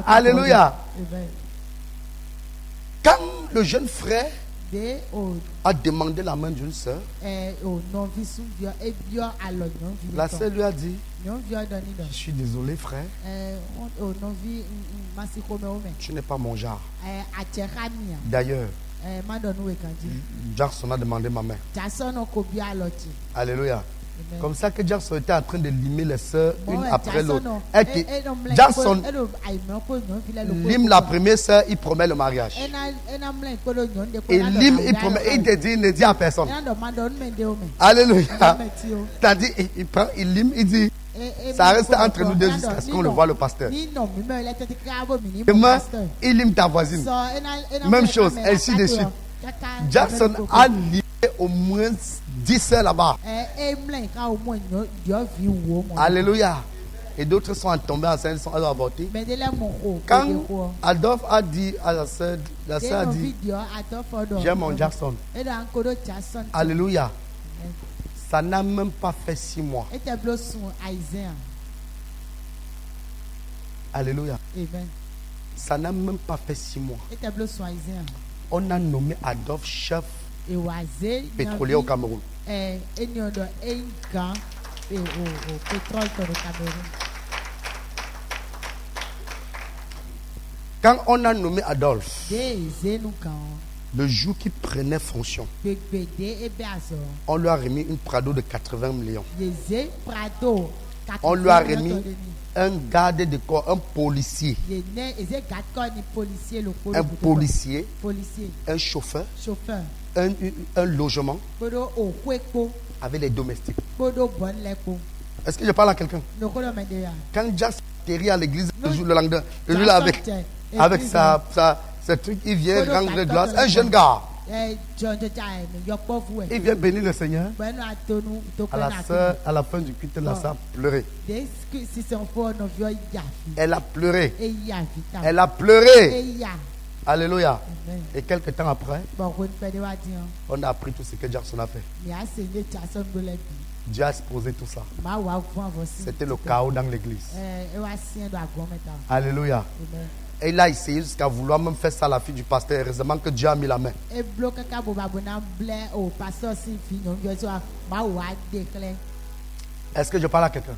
Alléluia. Quand le jeune frère zé au a demandé la main d'une sœur. au non vi sou vieux et vieux alors non vi. La sœur lui a dit, non vieux donné donc. je suis désolé frère, au non vi masi comme au mais. tu n'es pas mon genre. A tcherania. D'ailleurs, Ma donne où est kandi. Jackson a demandé ma main. Jason o kobi aloti. Alléluia. Amen. Comme ça que Jackson était en train de limer les sœurs une après l'autre. Jackson Jackson lime la première sœur, il promet le mariage. Il lime, il promet, il te dit, il ne dit à personne. Alléluia. C'est-à-dire, il prend, il lime, il dit, ça reste entre nous deux jusqu'à ce qu'on le voit le pasteur. Demain, il lime ta voisine. Même chose, ainsi de suite. Jackson a limé au moins 10 sœurs là-bas. Alléluia. Et d'autres sont tombés enceintes, sont avortés. Quand Adolphe a dit à la sœur a dit, j'aime mon Jackson. Alléluia. Ça n'a même pas fait 6 mois. Alléluia. Ça n'a même pas fait 6 mois. On a nommé Adolphe chef pétrolier au Cameroun. Quand on a nommé Adolphe, le jour qu'il prenait fonction, on lui a remis une Prado de 80 millions. On lui a remis un garde de corps, un policier, un chauffeur, un logement avec les domestiques. Est-ce que je parle à quelqu'un? Quand Jack atterrit à l'église le jour là avec ce truc, il vient rendre grâce. Un jeune gars. Il vient bénir le Seigneur. À la fin du culte, la sœur a pleuré. Elle a pleuré. Elle a pleuré. Alléluia. Et quelques temps après, on a appris tout ce que Jackson a fait. Dieu a exposé tout ça. C'était le chaos dans l'église. Alléluia. Et il a essayé jusqu'à vouloir même faire ça à la fille du pasteur. Heureusement que Dieu a mis la main. Est-ce que je parle à quelqu'un?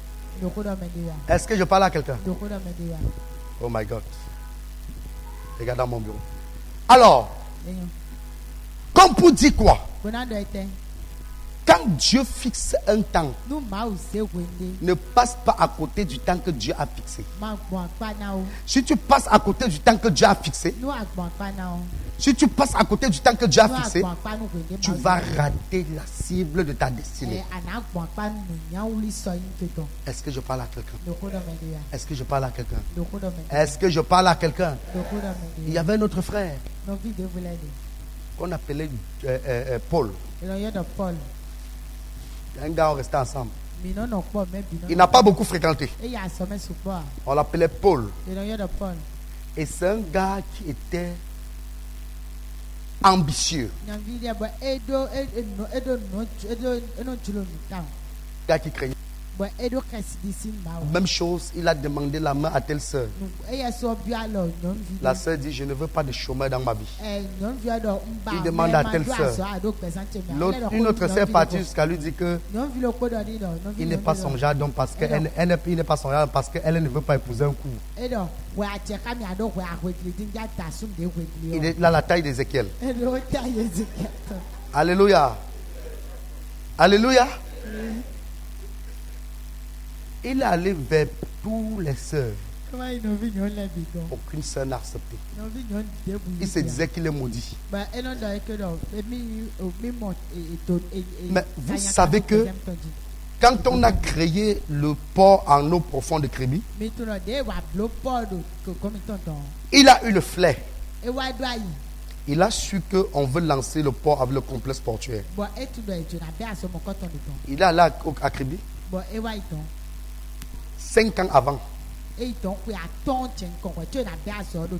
Est-ce que je parle à quelqu'un? Oh my God. Regarde dans mon bureau. Alors, comme pour dire quoi? Quand Dieu fixe un temps, ne passe pas à côté du temps que Dieu a fixé. Si tu passes à côté du temps que Dieu a fixé, si tu passes à côté du temps que Dieu a fixé, tu vas rater la cible de ta destinée. Est-ce que je parle à quelqu'un? Est-ce que je parle à quelqu'un? Est-ce que je parle à quelqu'un? Il y avait un autre frère qu'on appelait Paul. Un gars, on restait ensemble. Il n'a pas beaucoup fréquenté. On l'appelait Paul. Et c'est un gars qui était ambitieux. Un gars qui craignait. Même chose, il a demandé la main à telle sœur. La sœur dit, je ne veux pas de chômeur dans ma vie. Il demande à telle sœur. Une autre sœur est partie jusqu'à lui dire que il n'est pas son genre d'homme parce qu'elle n'est pas son genre parce qu'elle ne veut pas épouser un coup. Il est là la taille d'Ézéchiel. Alléluia. Alléluia. Il est allé vers tous les sœurs. Aucune sœur n'a accepté. Il se disait qu'il est maudit. Mais vous savez que quand on a créé le port en eau profonde de Kribi, il a eu le flair. Il a su qu'on veut lancer le port avec le complexe portuaire. Il est allé à Kribi 5 ans avant.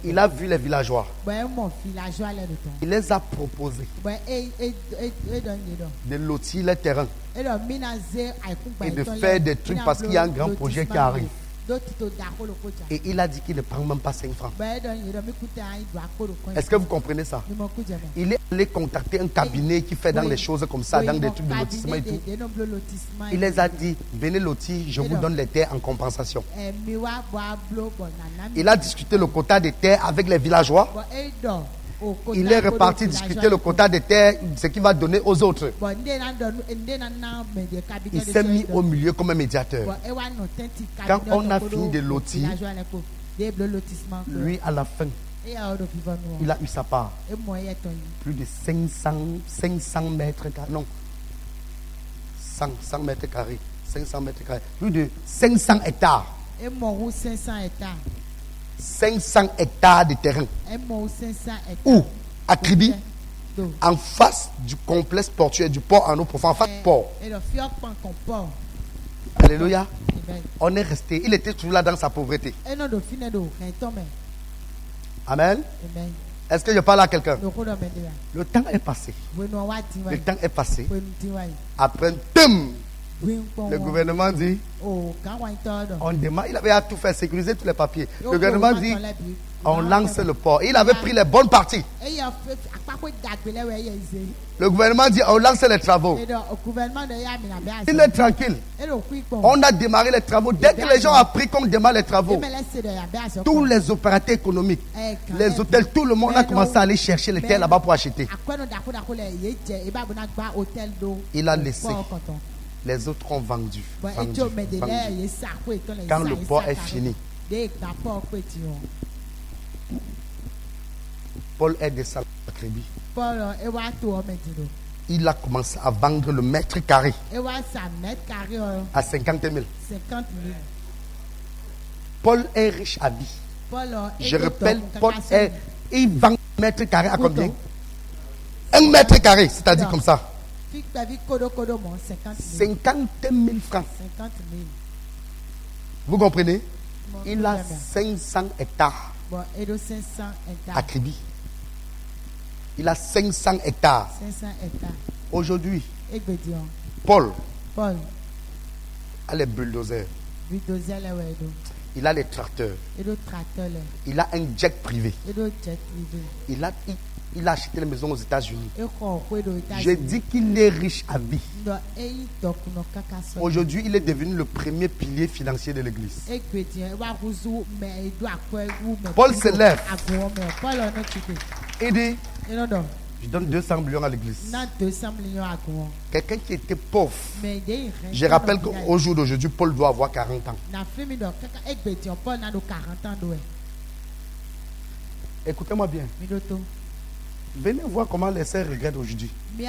Il a vu les villageois. Il les a proposés de lotir les terrains et de faire des trucs parce qu'il y a un grand projet qui arrive. Et il a dit qu'il ne prend même pas 5 francs. Est-ce que vous comprenez ça? Il est allé contacter un cabinet qui fait dans les choses comme ça, dans des trucs de lotissement et tout. Il les a dit, venez lotir, je vous donne les terres en compensation. Il a discuté le quota des terres avec les villageois. Il est reparti discuter le quota des terres, ce qu'il va donner aux autres. Il s'est mis au milieu comme un médiateur. Quand on a fini de lotir, lui à la fin, il a eu sa part. Plus de 500 mètres carrés. Non. 100 mètres carrés. 500 mètres carrés. Plus de 500 hectares. 500 hectares de terrain. Où? À Kribi, en face du complexe portuaire du port en eau profonde, en face du port. Alléluia. On est resté. Il était toujours là dans sa pauvreté. Amen. Est-ce que je parle à quelqu'un? Le temps est passé. Le temps est passé. Après, le gouvernement dit, on demande, il avait à tout faire, sécuriser tous les papiers. Le gouvernement dit, on lance le port. Il avait pris les bonnes parties. Le gouvernement dit, on lance les travaux. Il est tranquille. On a démarré les travaux. Dès que les gens ont appris qu'on démarre les travaux, tous les opérateurs économiques, les hôtels, tout le monde a commencé à aller chercher les terres là-bas pour acheter. Il a laissé. Les autres ont vendu. Quand le port est fini, Paul est descendu à Kribi. Il a commencé à vendre le mètre carré à 50 000. Paul est riche à vie. Je rappelle, il vend le mètre carré à combien? 1 mètre carré, c'est-à-dire comme ça. 50 000 francs. Vous comprenez? Il a 500 hectares à Kribi. Il a 500 hectares. Aujourd'hui, Paul a les bulldozers. Il a les tracteurs. Il a un jet privé. Il a acheté les maisons aux États-Unis. Je dis qu'il est riche à vie. Aujourd'hui, il est devenu le premier pilier financier de l'église. Paul se lève et dit, je donne 200 millions à l'église. Quelqu'un qui était pauvre. Je rappelle qu'au jour d'aujourd'hui, Paul doit avoir 40 ans. Écoutez-moi bien. Venez voir comment les sœurs regrettent aujourd'hui. Il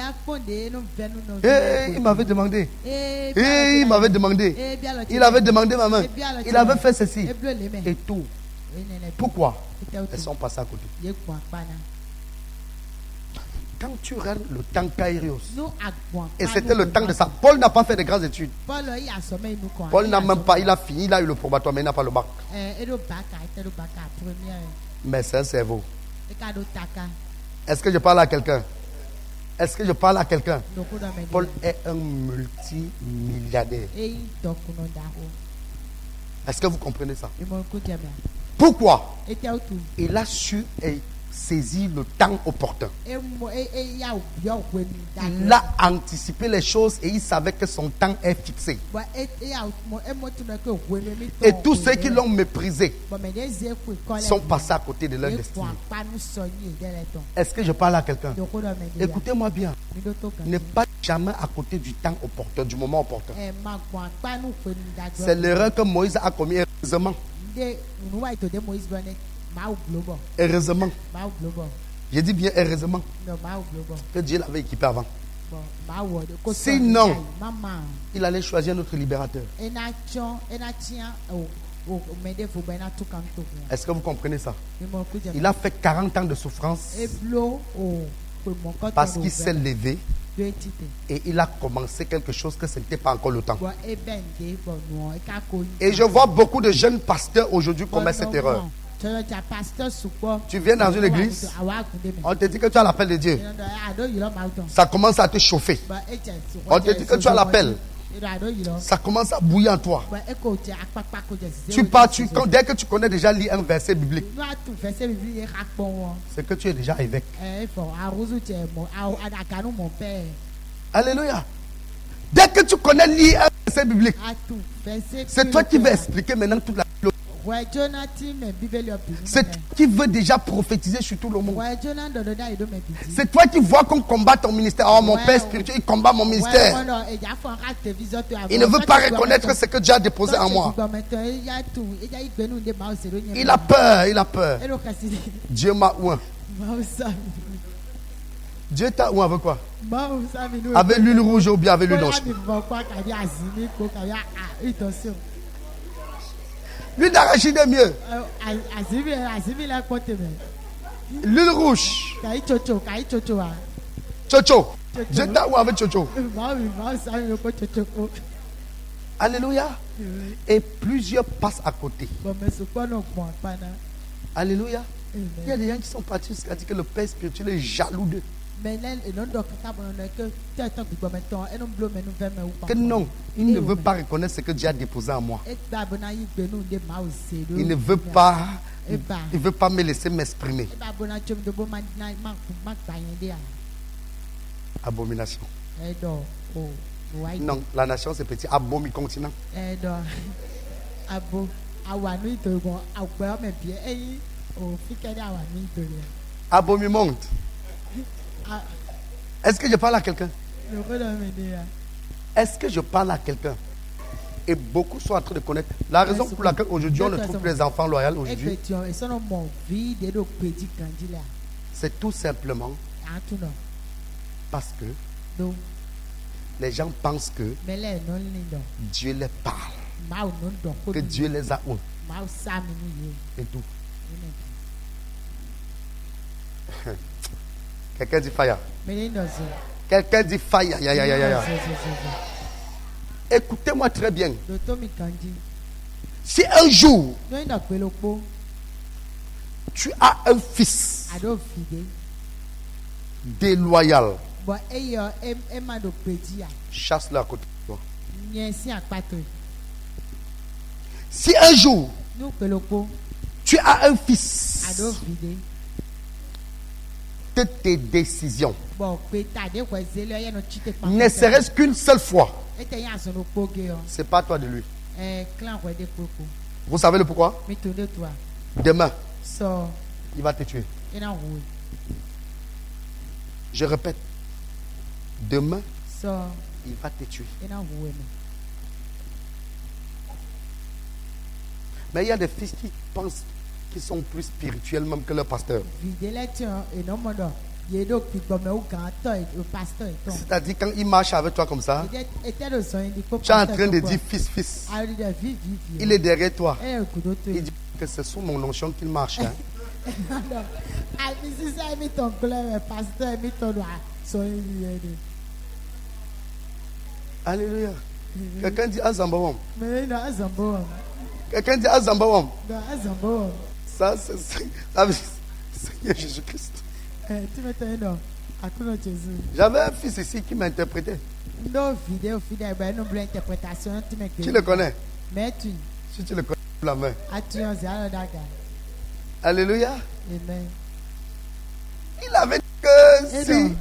m'avait demandé. Il m'avait demandé. Il avait demandé ma main. Il avait fait ceci. Et tout. Pourquoi? Elles sont passées à côté. Quand tu regardes le temps Kairos, et c'était le temps de ça, Paul n'a pas fait de grandes études. Paul n'a même pas, il a fini, il a eu le probatoire, mais il n'a pas le bac. Mais c'est un cerveau. Est-ce que je parle à quelqu'un? Est-ce que je parle à quelqu'un? Paul est un multimilliardaire. Est-ce que vous comprenez ça? Pourquoi? Il a su saisir le temps opportun. Il a anticipé les choses et il savait que son temps est fixé. Et tous ceux qui l'ont méprisé sont passés à côté de leur destinée. Est-ce que je parle à quelqu'un? Écoutez-moi bien. Ne pas jamais à côté du temps opportun, du moment opportun. C'est l'erreur que Moïse a commis. Heureusement. Je dis bien heureusement que Dieu l'avait équipé avant. Sinon, il allait choisir notre libérateur. Est-ce que vous comprenez ça? Il a fait 40 ans de souffrance parce qu'il s'est levé et il a commencé quelque chose que ce n'était pas encore le temps. Et je vois beaucoup de jeunes pasteurs aujourd'hui commettre cette erreur. Tu viens dans une église, on te dit que tu as l'appel de Dieu. Ça commence à te chauffer. On te dit que tu as l'appel. Ça commence à bouillir en toi. Dès que tu connais déjà lire un verset biblique, c'est que tu es déjà évêque. Alléluia. Dès que tu connais lire un verset biblique, c'est toi qui vas expliquer maintenant toute la Bible. C'est toi qui veux déjà prophétiser sur tout le monde. C'est toi qui vois qu'on combat ton ministère. Oh, mon père spirituel, il combat mon ministère. Il ne veut pas reconnaître ce que Dieu a déposé en moi. Il a peur, il a peur. Dieu m'a ouin. Dieu t'a ouin avec quoi? Avec l'huile rouge ou bien avec l'huile blanche? L'huile d'arachide est mieux. L'huile rouge. Chocho. Dieu t'a ouin avec Chocho. Alléluia. Et plusieurs passent à côté. Alléluia. Il y a des gens qui sont partis jusqu'à dire que le père spirituel est jaloux d'eux. Que non, il ne veut pas reconnaître ce que Dieu a déposé en moi. Il ne veut pas, il veut pas me laisser m'exprimer. Abomination. Non, la nation c'est petit. Abomi continent. Abomi monte. Est-ce que je parle à quelqu'un? Est-ce que je parle à quelqu'un? Et beaucoup sont en train de connaître. La raison pour laquelle aujourd'hui on ne trouve plus les enfants loyaux aujourd'hui, c'est tout simplement parce que les gens pensent que Dieu les parle, que Dieu les a ouïs. Et tout. Quelqu'un dit fire. Quelqu'un dit fire. Écoutez-moi très bien. Si un jour tu as un fils déloyal, chasse-le à côté de toi. Si un jour tu as un fils, toutes tes décisions, ne serait-ce qu'une seule fois, c'est pas toi de lui. Vous savez le pourquoi? Demain, il va te tuer. Je répète, demain, il va te tuer. Mais il y a des fils qui pensent qu'ils sont plus spirituels même que leur pasteur. C'est-à-dire quand il marche avec toi comme ça, tu es en train de dire fils. Il est derrière toi. Il dit que c'est sous mon onction qu'il marche. Hein. Alléluia. Quelqu'un dit Azambawam. Quelqu'un dit Azambawam. Ça, c'est Seigneur Jésus-Christ. J'avais un fils ici qui m'interprétait. Tu le connais? Si tu le connais, la main. Alléluia. Il avait dit que si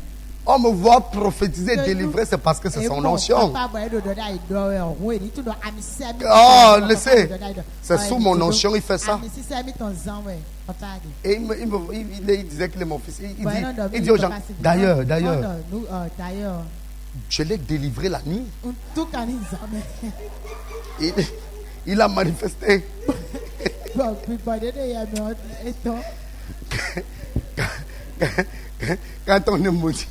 on me voit prophétiser et délivrer, c'est parce que c'est son onction. Oh, laissez. C'est sous mon onction, il fait ça. Et il disait qu'il est mon fils. Il dit aux gens, d'ailleurs, je l'ai délivré la nuit. Il a manifesté. Quand on est maudit.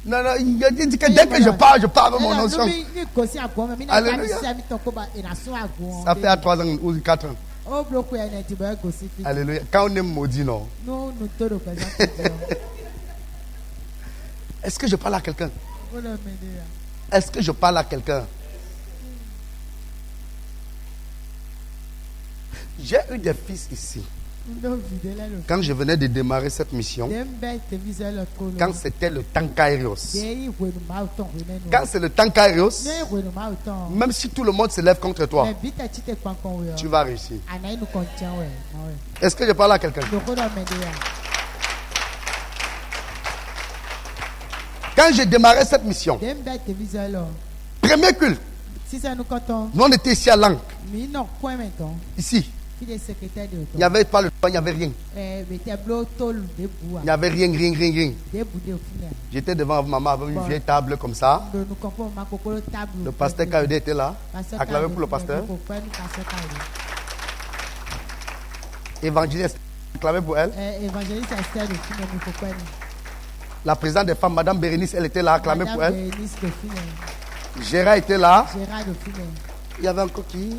Non, il a dit que dès que je parle avec mon onction. Alléluia. Ça fait à 3 ans ou 4 ans. Alléluia. Quand on est maudit, non. Est-ce que je parle à quelqu'un? Est-ce que je parle à quelqu'un? J'ai eu des fils ici. Quand je venais de démarrer cette mission, quand c'était le temps Kairos, quand c'est le temps Kairos, même si tout le monde se lève contre toi, tu vas réussir. Est-ce que je parle à quelqu'un? Quand j'ai démarré cette mission, premier culte, nous on était ici à Langue, ici. Il n'y avait pas le temps, il n'y avait rien. Il n'y avait rien. J'étais devant maman avec une vieille table comme ça. Le pasteur Kaïdé était là. Acclamez pour le pasteur. Évangéliste, acclamez pour elle. La présidente des femmes, Madame Bérénice, elle était là. Acclamez pour elle. Gérard était là. Il y avait encore qui?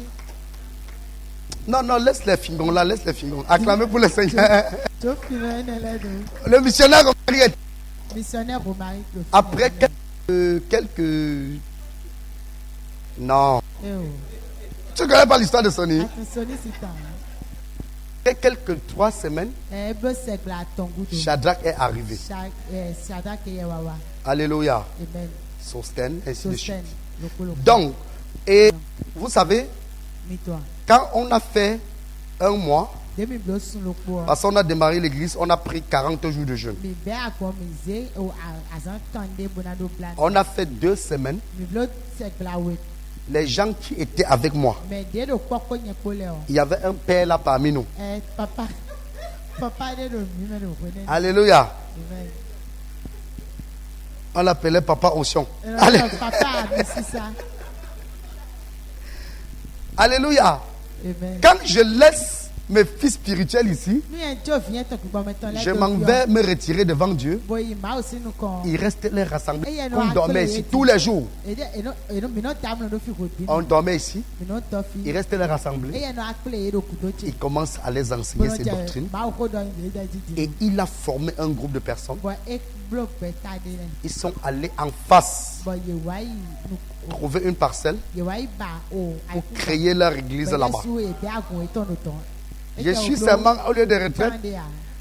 Non, laisse les fingons là, laisse les fingons. Acclamez pour le Seigneur. Le missionnaire Romaric est... Après quelques... Non. Tu ne connais pas l'histoire de Sonny? Après quelques 3 semaines, Shadrach est arrivé. Alléluia. Sosten, ainsi de suite. Donc, et vous savez, quand on a fait un mois, parce qu'on a démarré l'église, on a pris 40 jours de jeûne. On a fait 2 semaines. Les gens qui étaient avec moi, il y avait un père là parmi nous. Alléluia. On l'appelait Papa Ocean. Alléluia. Quand je laisse mes fils spirituels ici, je m'en vais me retirer devant Dieu. Il reste les rassemblés. On dormait ici tous les jours. On dormait ici. Il reste les rassemblés. Il commence à les enseigner ces doctrines. Et il a formé un groupe de personnes. Ils sont allés en face, trouver une parcelle pour créer leur église là-bas. Je suis seulement au lieu de retraite.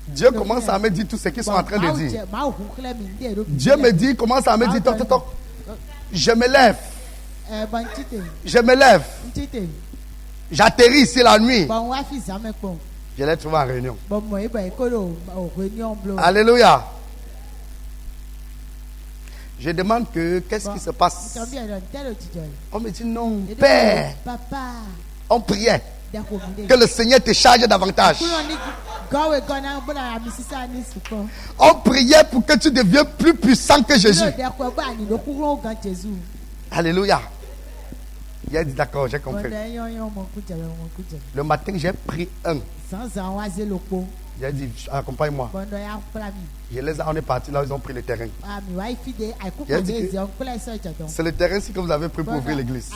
Dieu commence à me dire tout ce qu'ils sont en train de dire. Dieu me dit, commence à me dire, toc. Je me lève. J'atterris ici la nuit. Je l'ai trouvé en réunion. Alléluia. Je demande qu'est-ce qui se passe. On me dit non, Père. On priait que le Seigneur te charge davantage. On priait pour que tu deviennes plus puissant que Jésus. Alléluia. Il a dit d'accord, j'ai compris. Le matin, j'ai pris un. Il a dit, accompagne-moi. On est parti là, ils ont pris le terrain. Il a dit c'est le terrain que vous avez pris pour ouvrir l'église.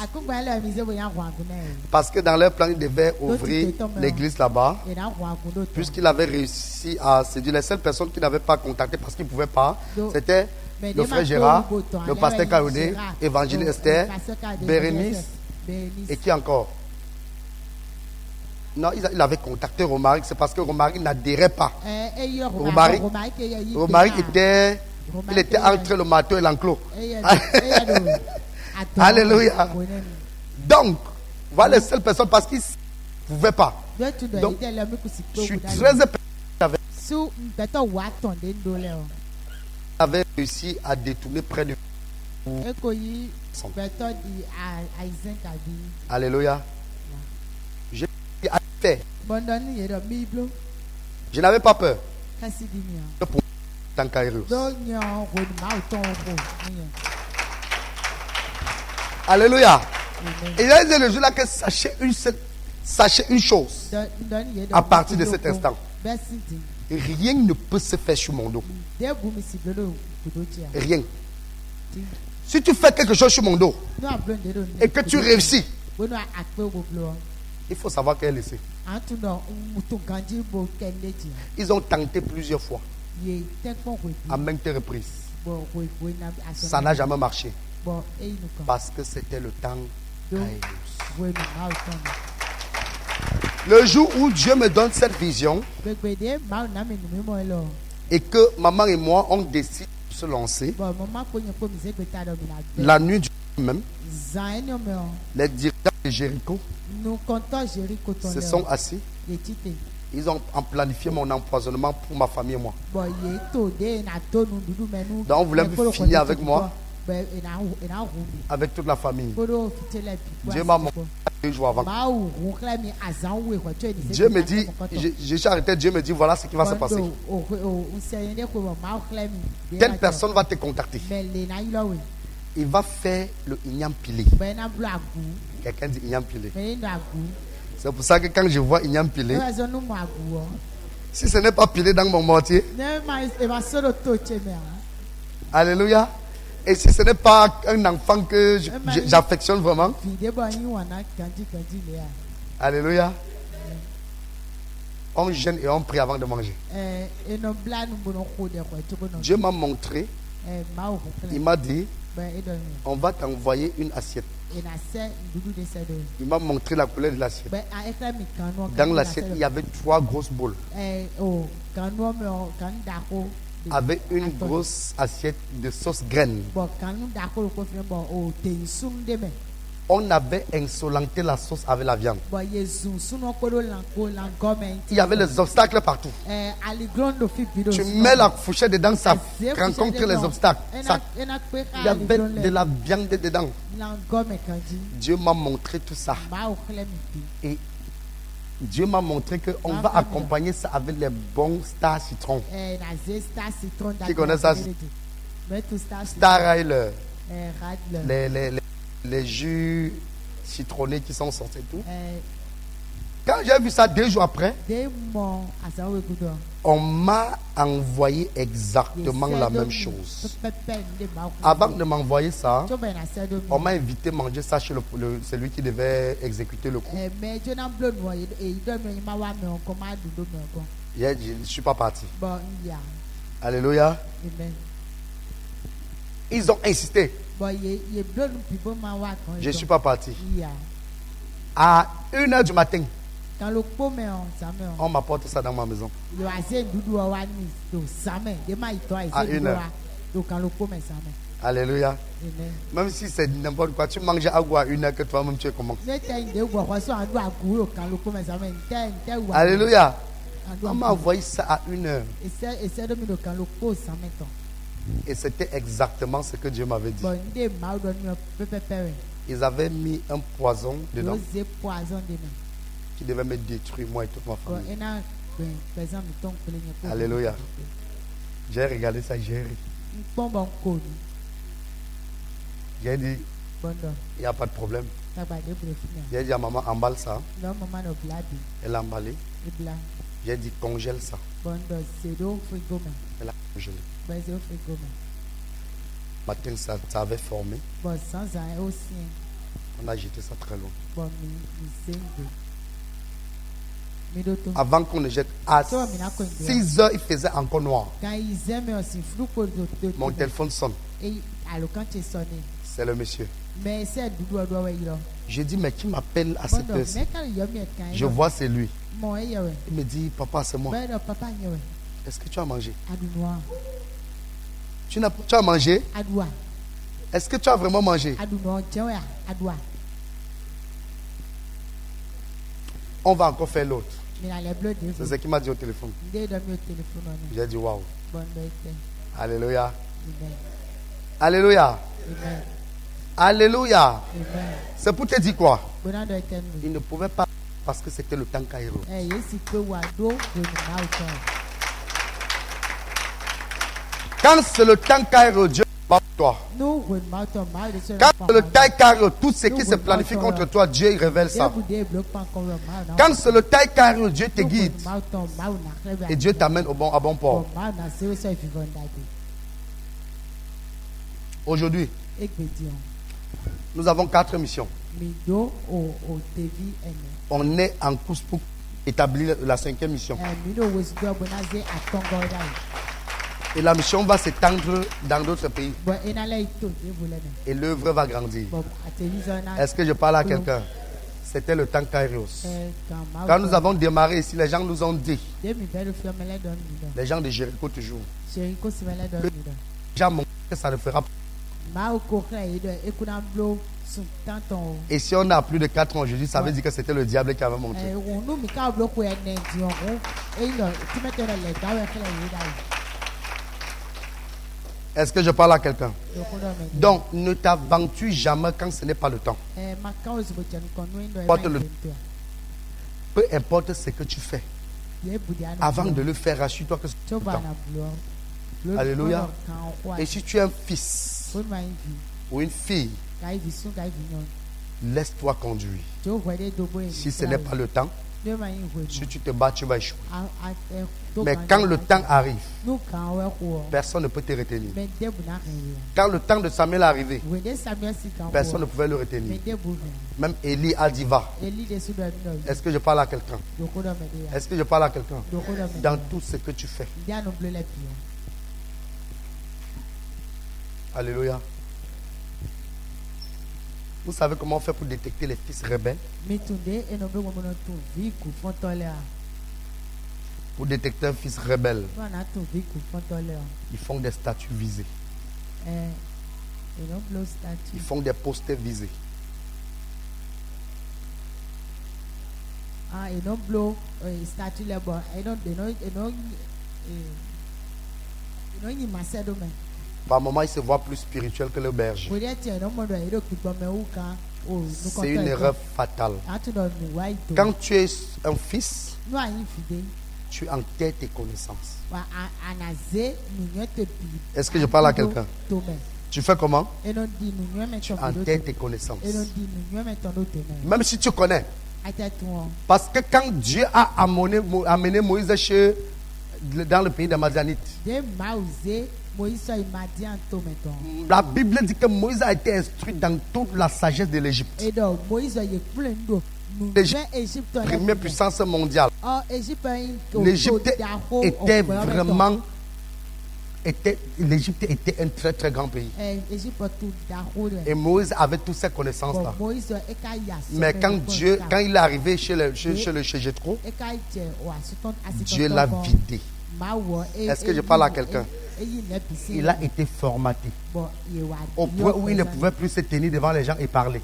Parce que dans leur plan, ils devaient ouvrir l'église là-bas. Puisqu'il avait réussi à séduire les seules personnes qui n'avaient pas contacté parce qu'ils ne pouvaient pas, c'était le frère Gérard, le pasteur Kaoudé, Évangile Esther, Bérénice, et qui encore? Non, il avait contacté Romaric, c'est parce que Romaric n'adhérait pas. Romaric était entre le marteau et l'enclos. Alléluia. Donc, voilà les seules personnes parce qu'ils ne pouvaient pas. Donc, je suis très étonné. Avait réussi à détourner près de... Alléluia. Je n'avais pas peur. Pour tant Kairos. Alléluia. Et il a dit le jour là que sachez une chose. À partir de cet instant, rien ne peut se faire sur mon dos. Rien. Si tu fais quelque chose sur mon dos et que tu réussis, il faut savoir qu'elle est laissée. Ils ont tenté plusieurs fois, à maintes reprises. Ça n'a jamais marché. Parce que c'était le temps Kairos. Le jour où Dieu me donne cette vision Gbegbe ma na me nume mo lo. et que maman et moi, on décide de se lancer, Bon maman ko yen ko mi se gbeta do mi na. la nuit du même, Zan enyo me o. les dirigeants de Jéricho Nous comptons Jéricho ton se sont assis. les titres. Ils ont planifié mon empoisonnement pour ma famille et moi. Bon ye to de na to nu dudu me nu. Donc, on voulait finir avec moi. Ben ina hu. Avec toute la famille. Kodo fitele pi. Dieu m'a montré 2 jours avant. Ma hu hu kla mi azan we ko to ni se. Dieu me dit, je suis arrêté, Dieu me dit, voilà ce qui va se passer. Telle personne va te contacter. Il va faire le Inyam Pilé. Quelqu'un dit Inyam Pilé. C'est pour ça que quand je vois Inyam Pilé, si ce n'est pas pilé dans mon mortier, alléluia. Et si ce n'est pas un enfant que j'affectionne vraiment, alléluia. On jeûne et on prie avant de manger. Dieu m'a montré, il m'a dit, on va t'envoyer une assiette. Il m'a montré la couleur de l'assiette. Dans l'assiette, il y avait 3 grosses boules. Avec une grosse assiette de sauce graine. On avait insolenté la sauce avec la viande. Il y avait les obstacles partout. Tu mets la fourchette dedans, ça rencontre les obstacles. Il y avait de la viande dedans. Dieu m'a montré tout ça. Et Dieu m'a montré qu'on va accompagner ça avec les bons Star Citron. Qui connaît ça? Star Ryler. Les jus citronnés qui sont sortis et tout. Quand j'ai vu ça 2 jours après, on m'a envoyé exactement la même chose. Avant de m'envoyer ça, on m'a invité à manger ça chez celui qui devait exécuter le coup. Je ne suis pas parti. Alléluia. Ils ont insisté. Je ne suis pas parti. À 1h du matin, on m'apporte ça dans ma maison. À 1h. Alléluia. Même si c'est n'importe quoi, tu manges à quoi à 1h que toi-même tu es comment? Alléluia. On m'a envoyé ça à 1h. Et c'était exactement ce que Dieu m'avait dit. Ils avaient mis un poison dedans qui devait me détruire, moi et toute ma famille. Alléluia. J'ai regardé ça, j'ai ri. J'ai dit, il n'y a pas de problème. J'ai dit à maman, emballe ça. Elle a emballé. J'ai dit, congèle ça. Elle a congelé. Matin, ça avait formé. On a jeté ça très loin. Avant qu'on ne jette, à 6 heures, il faisait encore noir. Mon téléphone sonne. C'est le monsieur. Je dis, mais qui m'appelle à cette heure-ci? Je vois, c'est lui. Il me dit, papa, c'est moi. Est-ce que tu as mangé? Tu as mangé? Est-ce que tu as vraiment mangé? On va encore faire l'autre. C'est ce qu'il m'a dit au téléphone. J'ai dit waouh. Alléluia. Alléluia. Alléluia. C'est pour te dire quoi? Il ne pouvait pas parce que c'était le temps Cairo. Quand c'est le temps Cairo, Dieu va pour toi. Quand c'est le temps Cairo, tout ce qui se planifie contre toi, Dieu il révèle ça. Quand c'est le temps Cairo, Dieu te guide. Et Dieu t'amène à bon port. Aujourd'hui, nous avons 4 missions. On est en course pour établir la 5e mission. Et la mission va s'étendre dans d'autres pays. Et l'œuvre va grandir. Est-ce que je parle à quelqu'un? c'était le temps Kairos. quand Quand nous avons démarré ici, les gens nous ont dit, demi belle film elle donne les gens de Jéricho toujours, chérie ko si elle donne déjà mon que ça ne fera pas. ma ko kra yi de ekuna blo sun tanton Et si on a plus de 4 ans aujourd'hui, ça veut dire que c'était le diable qui avait monté. wonu mi ka blo ko ene di on e no ti mete le dawe kla yi dai Est-ce que je parle à quelqu'un? dokuno me Donc, ne t'aventure jamais quand ce n'est pas le temps. ma ka o zibo jan kon no ndo Porte le- Peu importe ce que tu fais, ye budi ana avant de le faire, rassure-toi que c'est le choba temps. na blo Alléluia. kan Et si tu es un fils ko ma yi ou une fille, kai vi sun kai vi non laisse-toi conduire. jo wede do boy Si ce n'est pas le temps, de ma yi ho si tu te bats, tu vas échouer. a Mais quand le temps arrive, nous kan we ko personne ne peut te retenir. mais debu na kan yi Quand le temps de Samuel est arrivé, wede Samuel si kan personne ne pouvait le mais retenir. debu Même Élie a dit va. Eli de su do no Est-ce que je parle à quelqu'un? dokuno me de Est-ce que je parle à quelqu'un? dokuno me Dans tout ce que tu fais. dia no blo le pio Alléluia. Vous savez comment on fait pour détecter les fils rebelles? mitunde eno be mo no tu viku fontole a Pour détecter un fils rebelle, no na tu viku fontole a ils font des statues visées. eno blo statue Ils font des posters visés. eno blo statue le bo eno ni masedo me Par moments, ils se voient plus spirituels que le berger. ko dia ti eno mo do ero ki bo me u kan o nu ko C'est une erreur fatale. atu do nu wai to Quand tu es un fils, no ayin fide tu enquêtes tes connaissances. wa anaze nu nyote pi Est-ce que je parle à quelqu'un? to me Tu fais comment? eno di nu nyome to Enquête tes connaissances. eno di nu nyome to do to me Même si tu connais. atatu on Parce que quand Dieu a amené Moïse dans le pays des Madianites, de mauze Moïse imadian to me ton la Bible dit que Moïse a été instruit dans toute la sagesse de l'Égypte. et donc Moïse ye plendo nu L'Égypte, Égypte Première puissance mondiale. Égypte L'Égypte était vraiment l'Égypte était un très très grand pays. Égypte tout daho Et Moïse avait toutes ces connaissances-là. Moïse e ka ya Mais quand il est arrivé chez Jéthro, e ka je wa siton asiton Dieu l'a vidé. Est-ce que je parle à quelqu'un? Il a été formaté au point où il ne pouvait plus se tenir devant les gens et parler.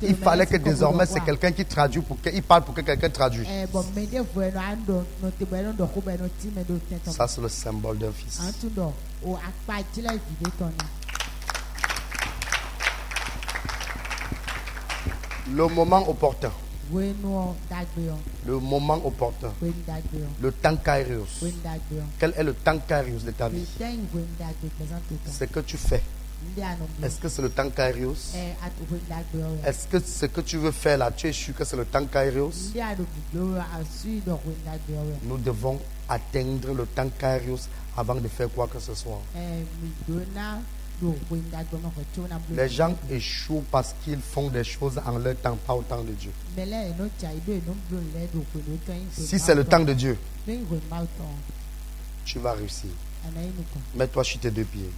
Il fallait que désormais c'est quelqu'un qui traduit pour qu'il parle pour que quelqu'un traduise. Ça c'est le symbole d'un fils. Le moment opportun. Le moment opportun. Le temps kairos. Quel est le temps kairos de ta vie? Ce que tu fais. Est-ce que c'est le temps kairos? Est-ce que ce que tu veux faire là, tu es sûr que c'est le temps kairos? Nous devons atteindre le temps kairos avant de faire quoi que ce soit. Les gens échouent parce qu'ils font des choses en leur temps, pas au temps de Dieu. Si c'est le temps de Dieu, tu vas réussir. Mets-toi sur tes deux pieds.